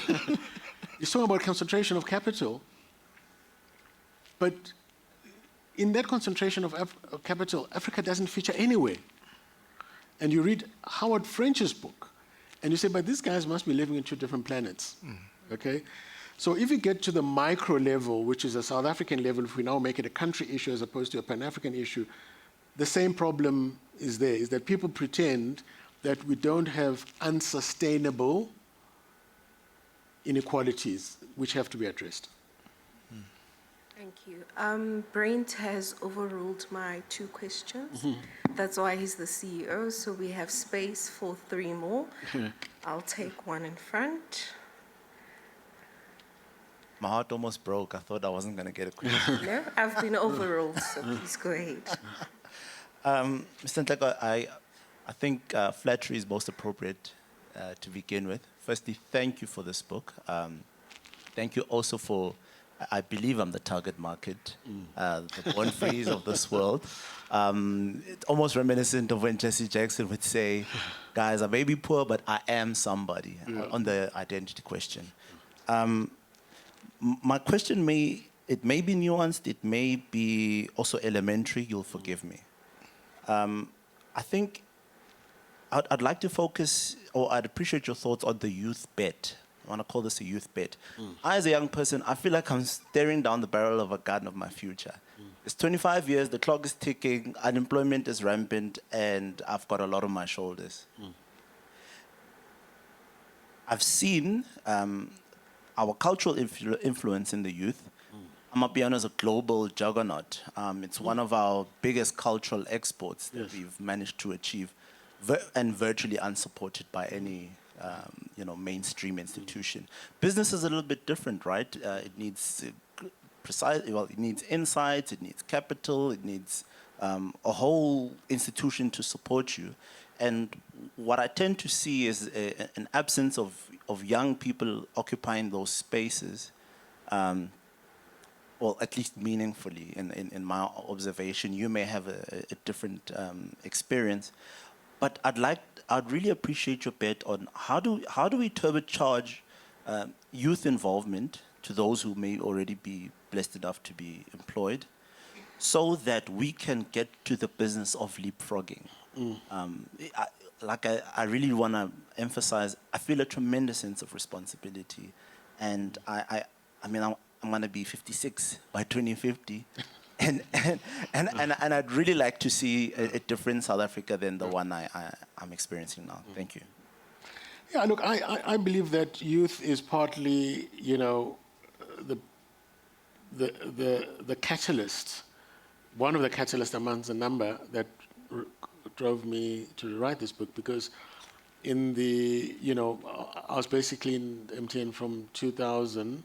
He's talking about concentration of capital. But in that concentration of capital, Africa doesn't feature anywhere. And you read Howard French's book, and you say, but these guys must be living in 2 different planets. Okay? So if you get to the micro level, which is a South African level, if we now make it a country issue as opposed to a Pan-African issue, the same problem is there, is that people pretend that we don't have unsustainable inequalities which have to be addressed. Thank you. Brent has overruled my 2 questions. That's why he's the CEO, so we have space for 3 more. I'll take one in front. My heart almost broke. I thought I wasn't going to get a question. No, I've been overruled, so please go ahead. Mr. Nhleko, I think flattery is most appropriate to begin with. Firstly, thank you for this book. Thank you also for, I believe I'm the target market, the born freeze of this world. It's almost reminiscent of when Jesse Jackson would say, guys, I may be poor, but I am somebody, on the identity question. My question may be nuanced, it may be also elementary, you'll forgive me. I think I'd like to focus, or I'd appreciate your thoughts on the youth bet. I want to call this a youth bet. I, as a young person, I feel like I'm staring down the barrel of a gun of my future. It's 25 years, the clock is ticking, unemployment is rampant, and I've got a lot on my shoulders. I've seen our cultural influence in the youth. I'm going to be honest, a global juggernaut. It's one of our biggest cultural exports that we've managed to achieve, and virtually unsupported by any mainstream institution. Business is a little bit different, right? It needs it needs insights, it needs capital, it needs a whole institution to support you. And what I tend to see is an absence of young people occupying those spaces, well, at least meaningfully in my observation. You may have a different experience, but I'd really appreciate your bet on how do we turbocharge youth involvement to those who may already be blessed enough to be employed, so that we can get to the business of leapfrogging. I really want to emphasize, I feel a tremendous sense of responsibility, and I mean, I'm going to be 56 by 2050, and I'd really like to see a different South Africa than the one I'm experiencing now. Thank you. Yeah, look, I believe that youth is partly, the catalyst, one of the catalysts amongst a number that drove me to write this book, because in the, I was basically in MTN from 2000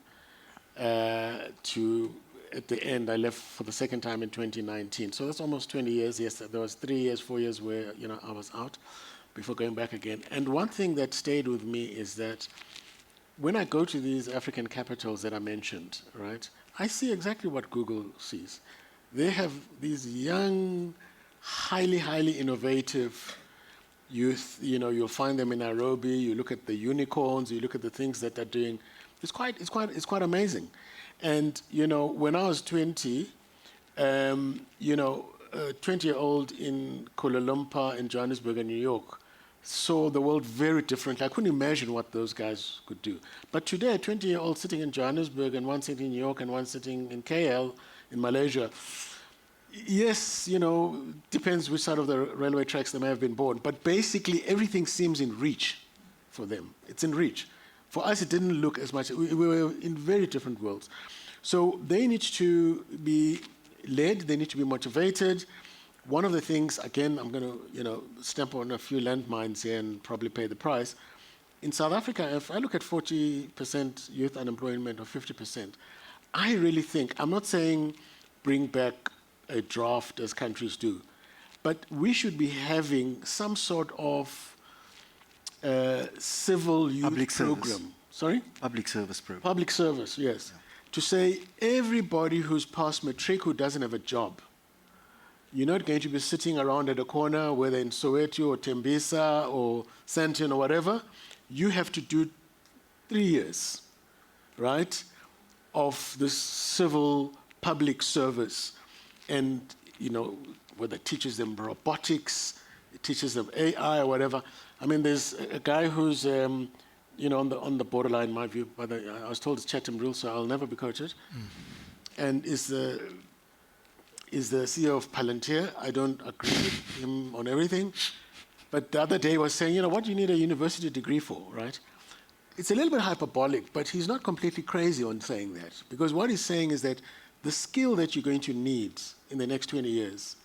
to, at the end, I left for the second time in 2019. So that's almost 20 years. Yes, there was 3 years, 4 years where, I was out before going back again. And one thing that stayed with me is that when I go to these African capitals that I mentioned, right, I see exactly what Google sees. They have these young, highly, highly innovative youth, you'll find them in Nairobi. You look at the unicorns. You look at the things that they're doing. It's quite amazing. And when I was 20, 20-year-old in Kuala Lumpur, in Johannesburg, and New York, saw the world very differently. I couldn't imagine what those guys could do. But today, a 20-year-old sitting in Johannesburg and one sitting in New York and one sitting in KL in Malaysia, yes, depends which side of the railway tracks they may have been born. But basically, everything seems in reach for them. It's in reach. For us, it didn't look as much. We were in very different worlds. So they need to be led. They need to be motivated. One of the things, again, I'm going to stamp on a few landmines here and probably pay the price. In South Africa, if I look at 40% youth unemployment or 50%, I really think, I'm not saying bring back a draft as countries do, but we should be having some sort of civil youth Public program. service. Sorry? Public service program. Public service, yes. Yeah. To say everybody who's passed matric who doesn't have a job, you're not going to be sitting around at a corner, whether in Soweto or Tembisa or Sandton or whatever. You have to do 3 years, right, of this civil public service. And, whether it teaches them robotics, it teaches them AI or whatever. I mean, there's a guy who's, on the borderline, in my view. But I was told it's Chatham rule, so I'll never be quoted. And is the CEO of Palantir. I don't agree with him on everything. But the other day he was saying, what do you need a university degree for, right? It's a little bit hyperbolic, but he's not completely crazy on saying that. Because what he's saying is that the skill that you're going to need in the next 20 years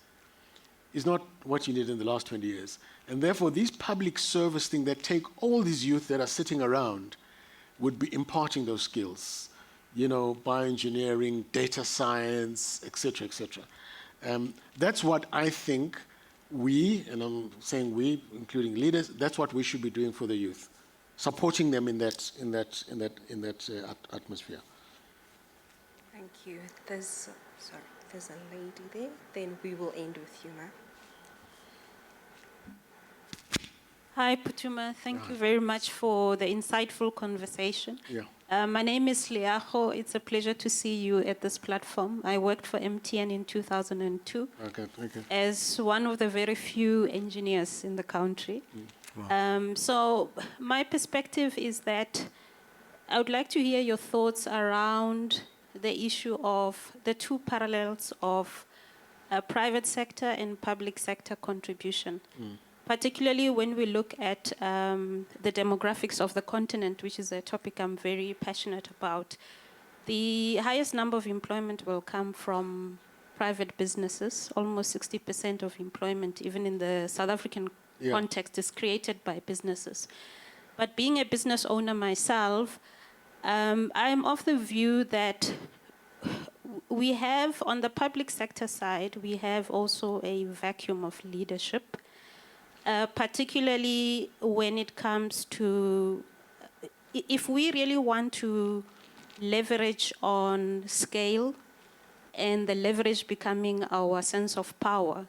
is not what you need in the last 20 years. And therefore, these public service things that take all these youth that are sitting around would be imparting those skills. Bioengineering, data science, et cetera, et cetera. That's what I think we, and I'm saying we, including leaders, that's what we should be doing for the youth, supporting them in that atmosphere. Thank you. There's a lady there. Then we will end with you, ma'am. Hi, Phuthuma. Thank you very much for the insightful conversation. Yeah. My name is Leago. It's a pleasure to see you at this platform. I worked for MTN in 2002 Okay, thank you. as one of the very few engineers in the country. Wow. So my perspective is that I would like to hear your thoughts around the issue of the two parallels of private sector and public sector contribution. Particularly when we look at the demographics of the continent, which is a topic I'm very passionate about. The highest number of employment will come from private businesses. Almost 60% of employment, even in the South African context, is created by businesses. But being a business owner myself, I'm of the view that we have, on the public sector side, we have also a vacuum of leadership. Particularly when it comes to, if we really want to leverage on scale and the leverage becoming our sense of power,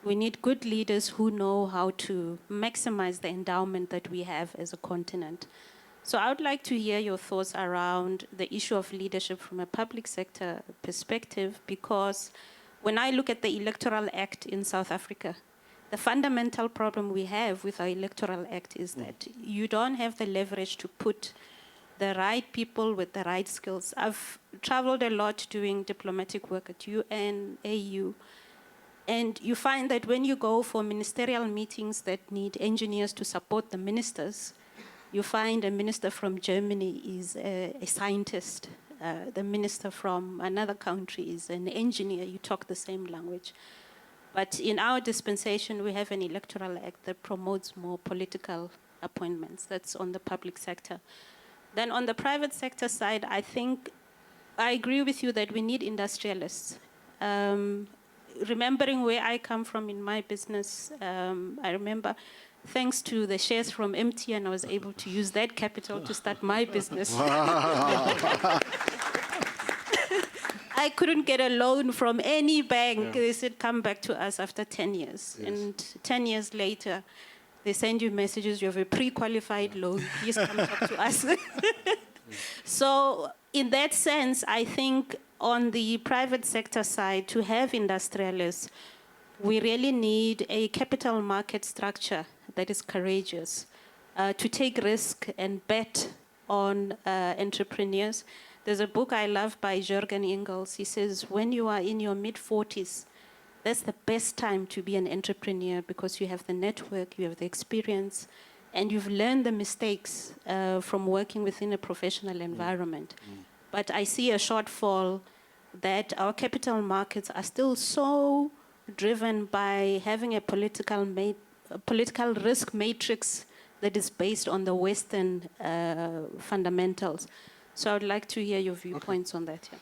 we need good leaders who know how to maximize the endowment that we have as a continent. So I would like to hear your thoughts around the issue of leadership from a public sector perspective, because when I look at the Electoral Act in South Africa, the fundamental problem we have with our Electoral Act is that you don't have the leverage to put the right people with the right skills. I've traveled a lot doing diplomatic work at UN, AU, and you find that when you go for ministerial meetings that need engineers to support the ministers, you find a minister from Germany is a scientist. The minister from another country is an engineer. You talk the same language. But in our dispensation, we have an Electoral Act that promotes more political appointments. That's on the public sector. Then on the private sector side, I think I agree with you that we need industrialists. Remembering where I come from in my business, I remember, thanks to the shares from MTN, I was able to use that capital to start my business. Wow. I couldn't get a loan from any bank. They said, come back to us after 10 years. Yes. And 10 years later, They send you messages, you have a pre-qualified loan, please come talk to us. So in that sense, I think on the private sector side, to have industrialists, we really need a capital market structure that is courageous, to take risk and bet on entrepreneurs. There's a book I love by Jürgen Ingels. He says, when you are in your mid-40s, that's the best time to be an entrepreneur because you have the network, you have the experience, and you've learned the mistakes from working within a professional environment. But I see a shortfall that our capital markets are still so driven by having a political risk matrix that is based on the Western fundamentals. So I would like to hear your viewpoints on that. Yeah.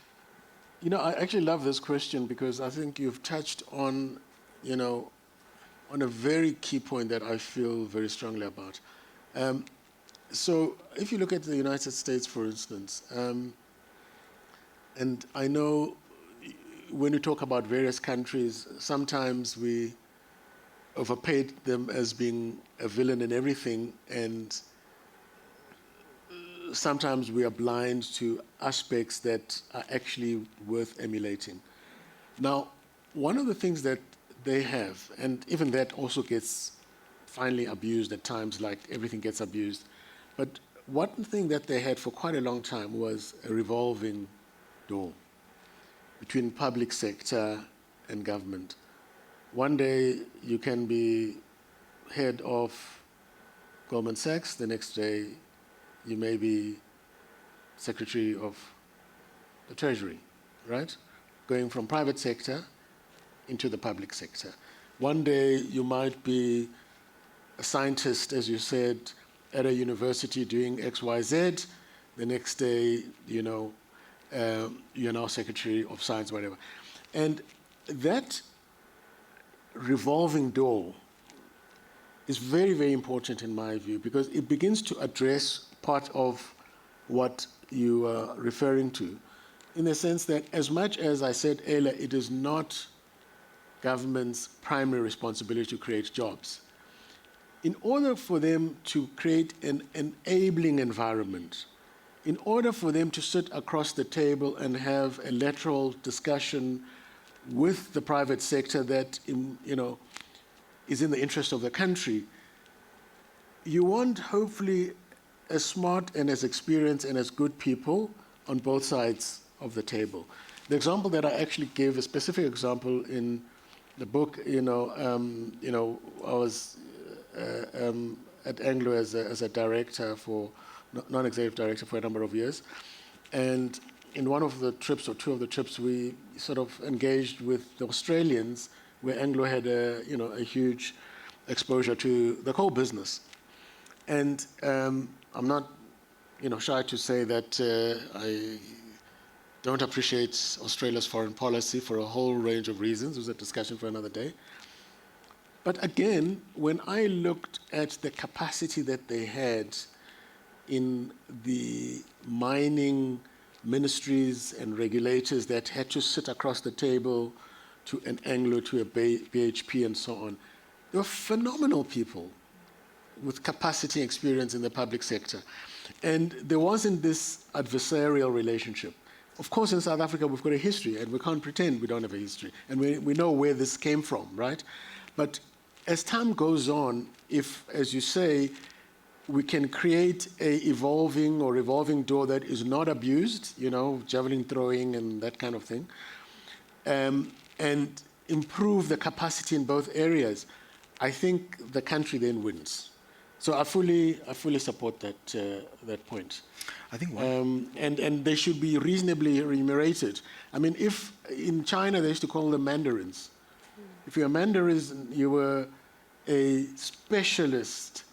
You know, I actually love this question because I think you've touched on, you know, on a very key point that I feel very strongly about. So if you look at the United States, for instance, and I know when you talk about various countries, sometimes we overpaid them as being a villain in everything, and sometimes we are blind to aspects that are actually worth emulating. Now, one of the things that they have, and even that also gets finally abused at times, like everything gets abused, but one thing that they had for quite a long time was a revolving door between public sector and government. One day you can be head of Goldman Sachs, the next day you may be Secretary of the Treasury, right? Going from private sector into the public sector. One day you might be a scientist, as you said, at a university doing X, Y, Z. The next day, you know, you're now Secretary of Science, whatever. And that revolving door is very, very important in my view because it begins to address part of what you are referring to, in the sense that as much as I said earlier, it is not government's primary responsibility to create jobs. In order for them to create an enabling environment, in order for them to sit across the table and have a lateral discussion with the private sector that, you know, is in the interest of the country, you want hopefully as smart and as experienced and as good people on both sides of the table. The example that I actually gave, a specific example in the book, I was at Anglo as a director for, non-executive director for a number of years. And in one of the trips or two of the trips, we sort of engaged with the Australians where Anglo had a huge exposure to the coal business. And I'm not, shy to say that I don't appreciate Australia's foreign policy for a whole range of reasons. It was a discussion for another day. But again, when I looked at the capacity that they had in the mining ministries and regulators that had to sit across the table to an Anglo, to a BHP and so on, they were phenomenal people with capacity and experience in the public sector. And there wasn't this adversarial relationship. Of course, in South Africa, we've got a history, and we can't pretend we don't have a history. And we know where this came from, right? But as time goes on, if, as you say, we can create a evolving or revolving door that is not abused, javelin throwing and that kind of thing, and improve the capacity in both areas, I think the country then wins. So I fully support that point. I think and they should be reasonably remunerated. I mean, if in China they used to call them mandarins. If you're a mandarin, you were a specialist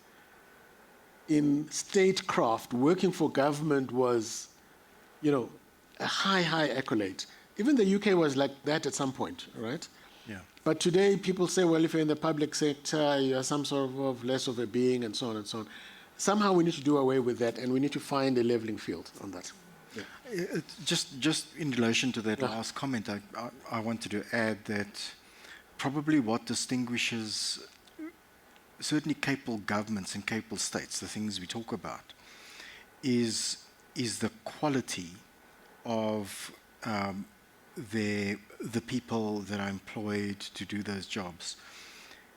in statecraft. Working for government was, a high accolade. Even the UK was like that at some point, right? Yeah. But today people say, well, if you're in the public sector, you're some sort of less of a being and so on and so on. Somehow we need to do away with that, and we need to find a leveling field on that. Yeah. Just in relation to that last comment, I wanted to add that probably what distinguishes certainly capable governments and capable states, the things we talk about, is the quality of the people that are employed to do those jobs.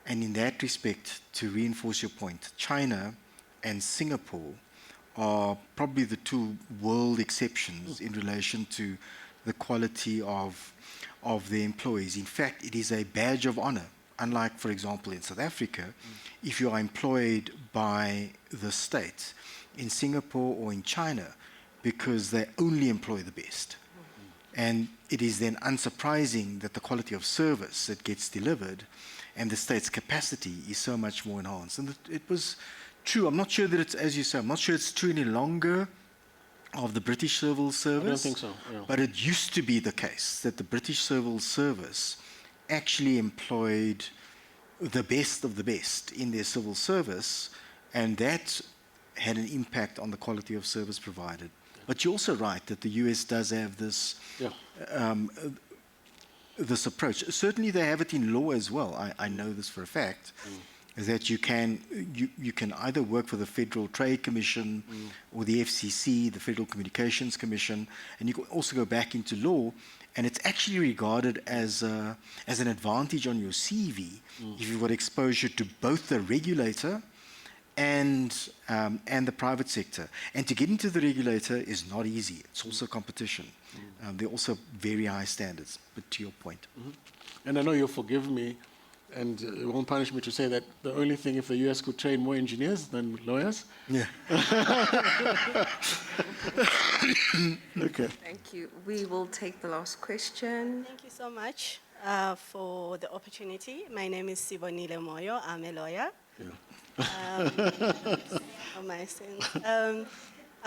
And in that respect, to reinforce your point, China and Singapore are probably the two world exceptions in relation to the quality of their employees. In fact, it is a badge of honor. Unlike, for example, in South Africa, if you are employed by the state in Singapore or in China, because they only employ the best. And it is then unsurprising that the quality of service that gets delivered and the state's capacity is so much more enhanced. And it was true. I'm not sure that it's, as you say, I'm not sure it's true any longer of the British Civil Service. I don't think so. Yeah. But it used to be the case that the British Civil Service actually employed the best of the best in their civil service, and that had an impact on the quality of service provided. But you're also right that the US does have this this approach. Certainly they have it in law as well. I know this for a fact, that you can either work for the Federal Trade Commission or the FCC, the Federal Communications Commission, and you can also go back into law, and it's actually regarded as an advantage on your CV if you've got exposure to both the regulator and the private sector. And to get into the regulator is not easy. It's also competition. There are also very high standards, but to your point. And I know you'll forgive me, and it won't punish me to say that the only thing, if the US could train more engineers than lawyers. Yeah. Okay. Thank you. We will take the last question. Thank you so much for the opportunity. My name is Sibonile Moyo. I'm a lawyer. On my sins.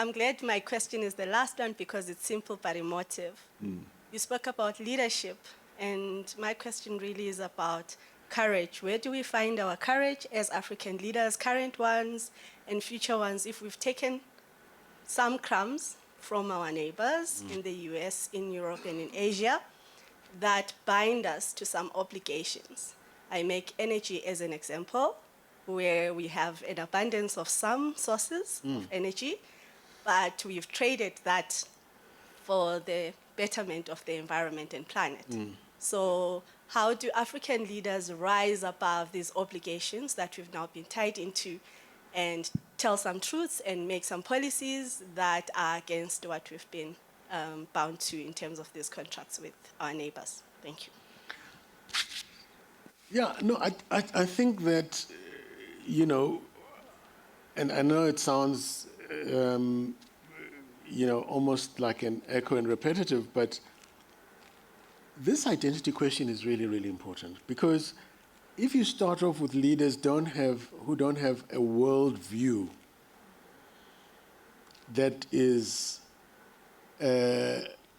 I'm glad my question is the last one because it's simple but emotive. You spoke about leadership, and my question really is about courage. Where do we find our courage as African leaders, current ones and future ones, if we've taken some crumbs from our neighbors in the US, in Europe, and in Asia that bind us to some obligations? I make energy as an example, where we have an abundance of some sources of energy, but we've traded that for the betterment of the environment and planet. So how do African leaders rise above these obligations that we've now been tied into and tell some truths and make some policies that are against what we've been bound to in terms of these contracts with our neighbors? Thank you. Yeah, no, I think that, you know, and I know it sounds, you know, almost like an echo and repetitive, but this identity question is really, really important, because if you start off with leaders who don't have a world view that is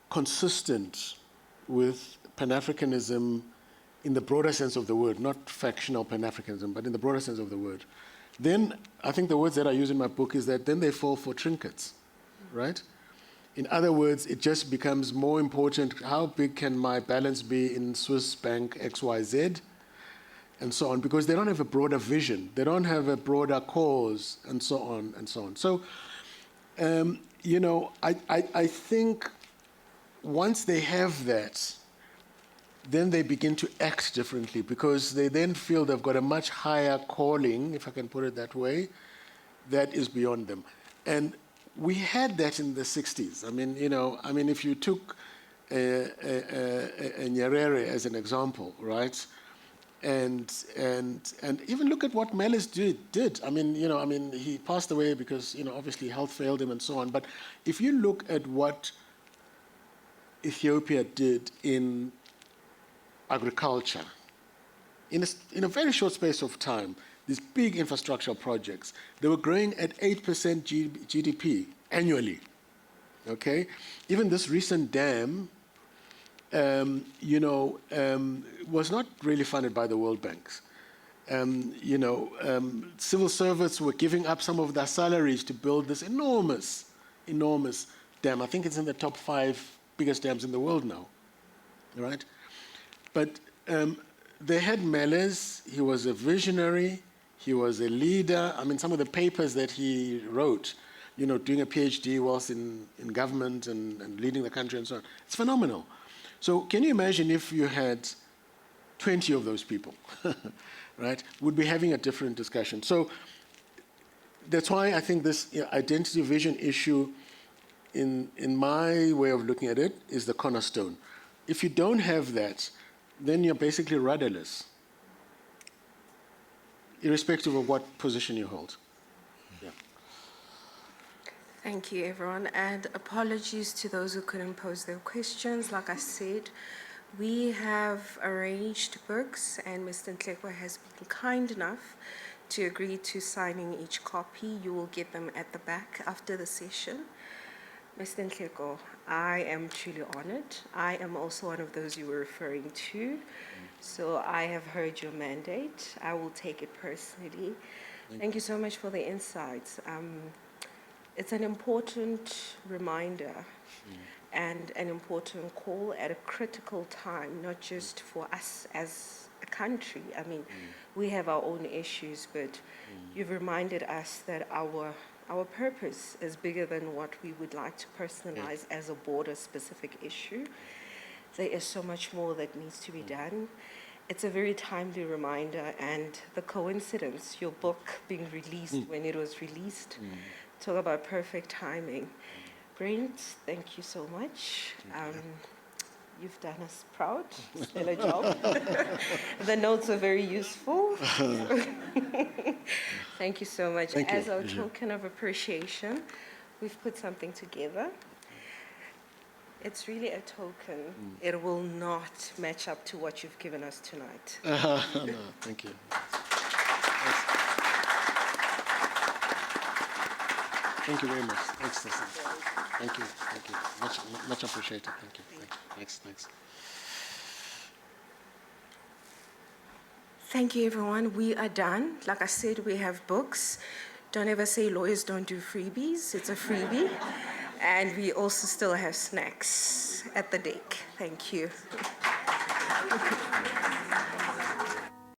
consistent with Pan-Africanism in the broader sense of the word, not factional Pan-Africanism, but in the broader sense of the word, then I think the words that I use in my book is that then they fall for trinkets, right? In other words, it just becomes more important, how big can my balance be in Swiss bank XYZ, and so on, because they don't have a broader vision, they don't have a broader cause, and so on, and so on. So, you know, I think once they have that, then they begin to act differently, because they then feel they've got a much higher calling, if I can put it that way, that is beyond them. And we had that in the 60s. I mean, you know, if you took Nyerere as an example, right? And even look at what Meles did. I mean, you know, he passed away because, you know, obviously health failed him and so on. But if you look at what Ethiopia did in agriculture, in a very short space of time, these big infrastructure projects, they were growing at 8% GDP annually, okay? Even this recent dam, you know, was not really funded by the World Banks. You know, civil servants were giving up some of their salaries to build this enormous dam. I think it's in the top 5 biggest dams in the world now, right? But they had Meles. He was a visionary. He was a leader. I mean, some of the papers that he wrote, you know, doing a PhD whilst in government and leading the country and so on. It's phenomenal. So can you imagine if you had 20 of those people, right? We'd be having a different discussion. So that's why I think this identity vision issue, in my way of looking at it, is the cornerstone. If you don't have that, then you're basically rudderless, irrespective of what position you hold. Yeah. Thank you, everyone, and apologies to those who couldn't pose their questions. Like I said, we have arranged books, and Mr. Nhleko has been kind enough to agree to signing each copy. You will get them at the back after the session. Mr. Nhleko, I am truly honored. I am also one of those you were referring to. So I have heard your mandate. I will take it personally. Thank you so much for the insights. It's an important reminder and an important call at a critical time, not just for us as a country. I mean, we have our own issues, but you've reminded us that our purpose is bigger than what we would like to personalize as a border-specific issue. There is so much more that needs to be done. It's a very timely reminder, and the coincidence, your book being released when it was released, talk about perfect timing. Brent, thank you so much. You've done us proud. Stellar job. The notes are very useful. Thank you so much. Thank you. As our token of appreciation, we've put something together. It's really a token. It will not match up to what you've given us tonight. No, thank you. Thank you very much. Thanks, Tessa. Thank you. Thank you. Much appreciated. Thank you. Thanks. Thank you, everyone. We are done. Like I said, we have books. Don't ever say lawyers don't do freebies. It's a freebie. And we also still have snacks at the deck. Thank you.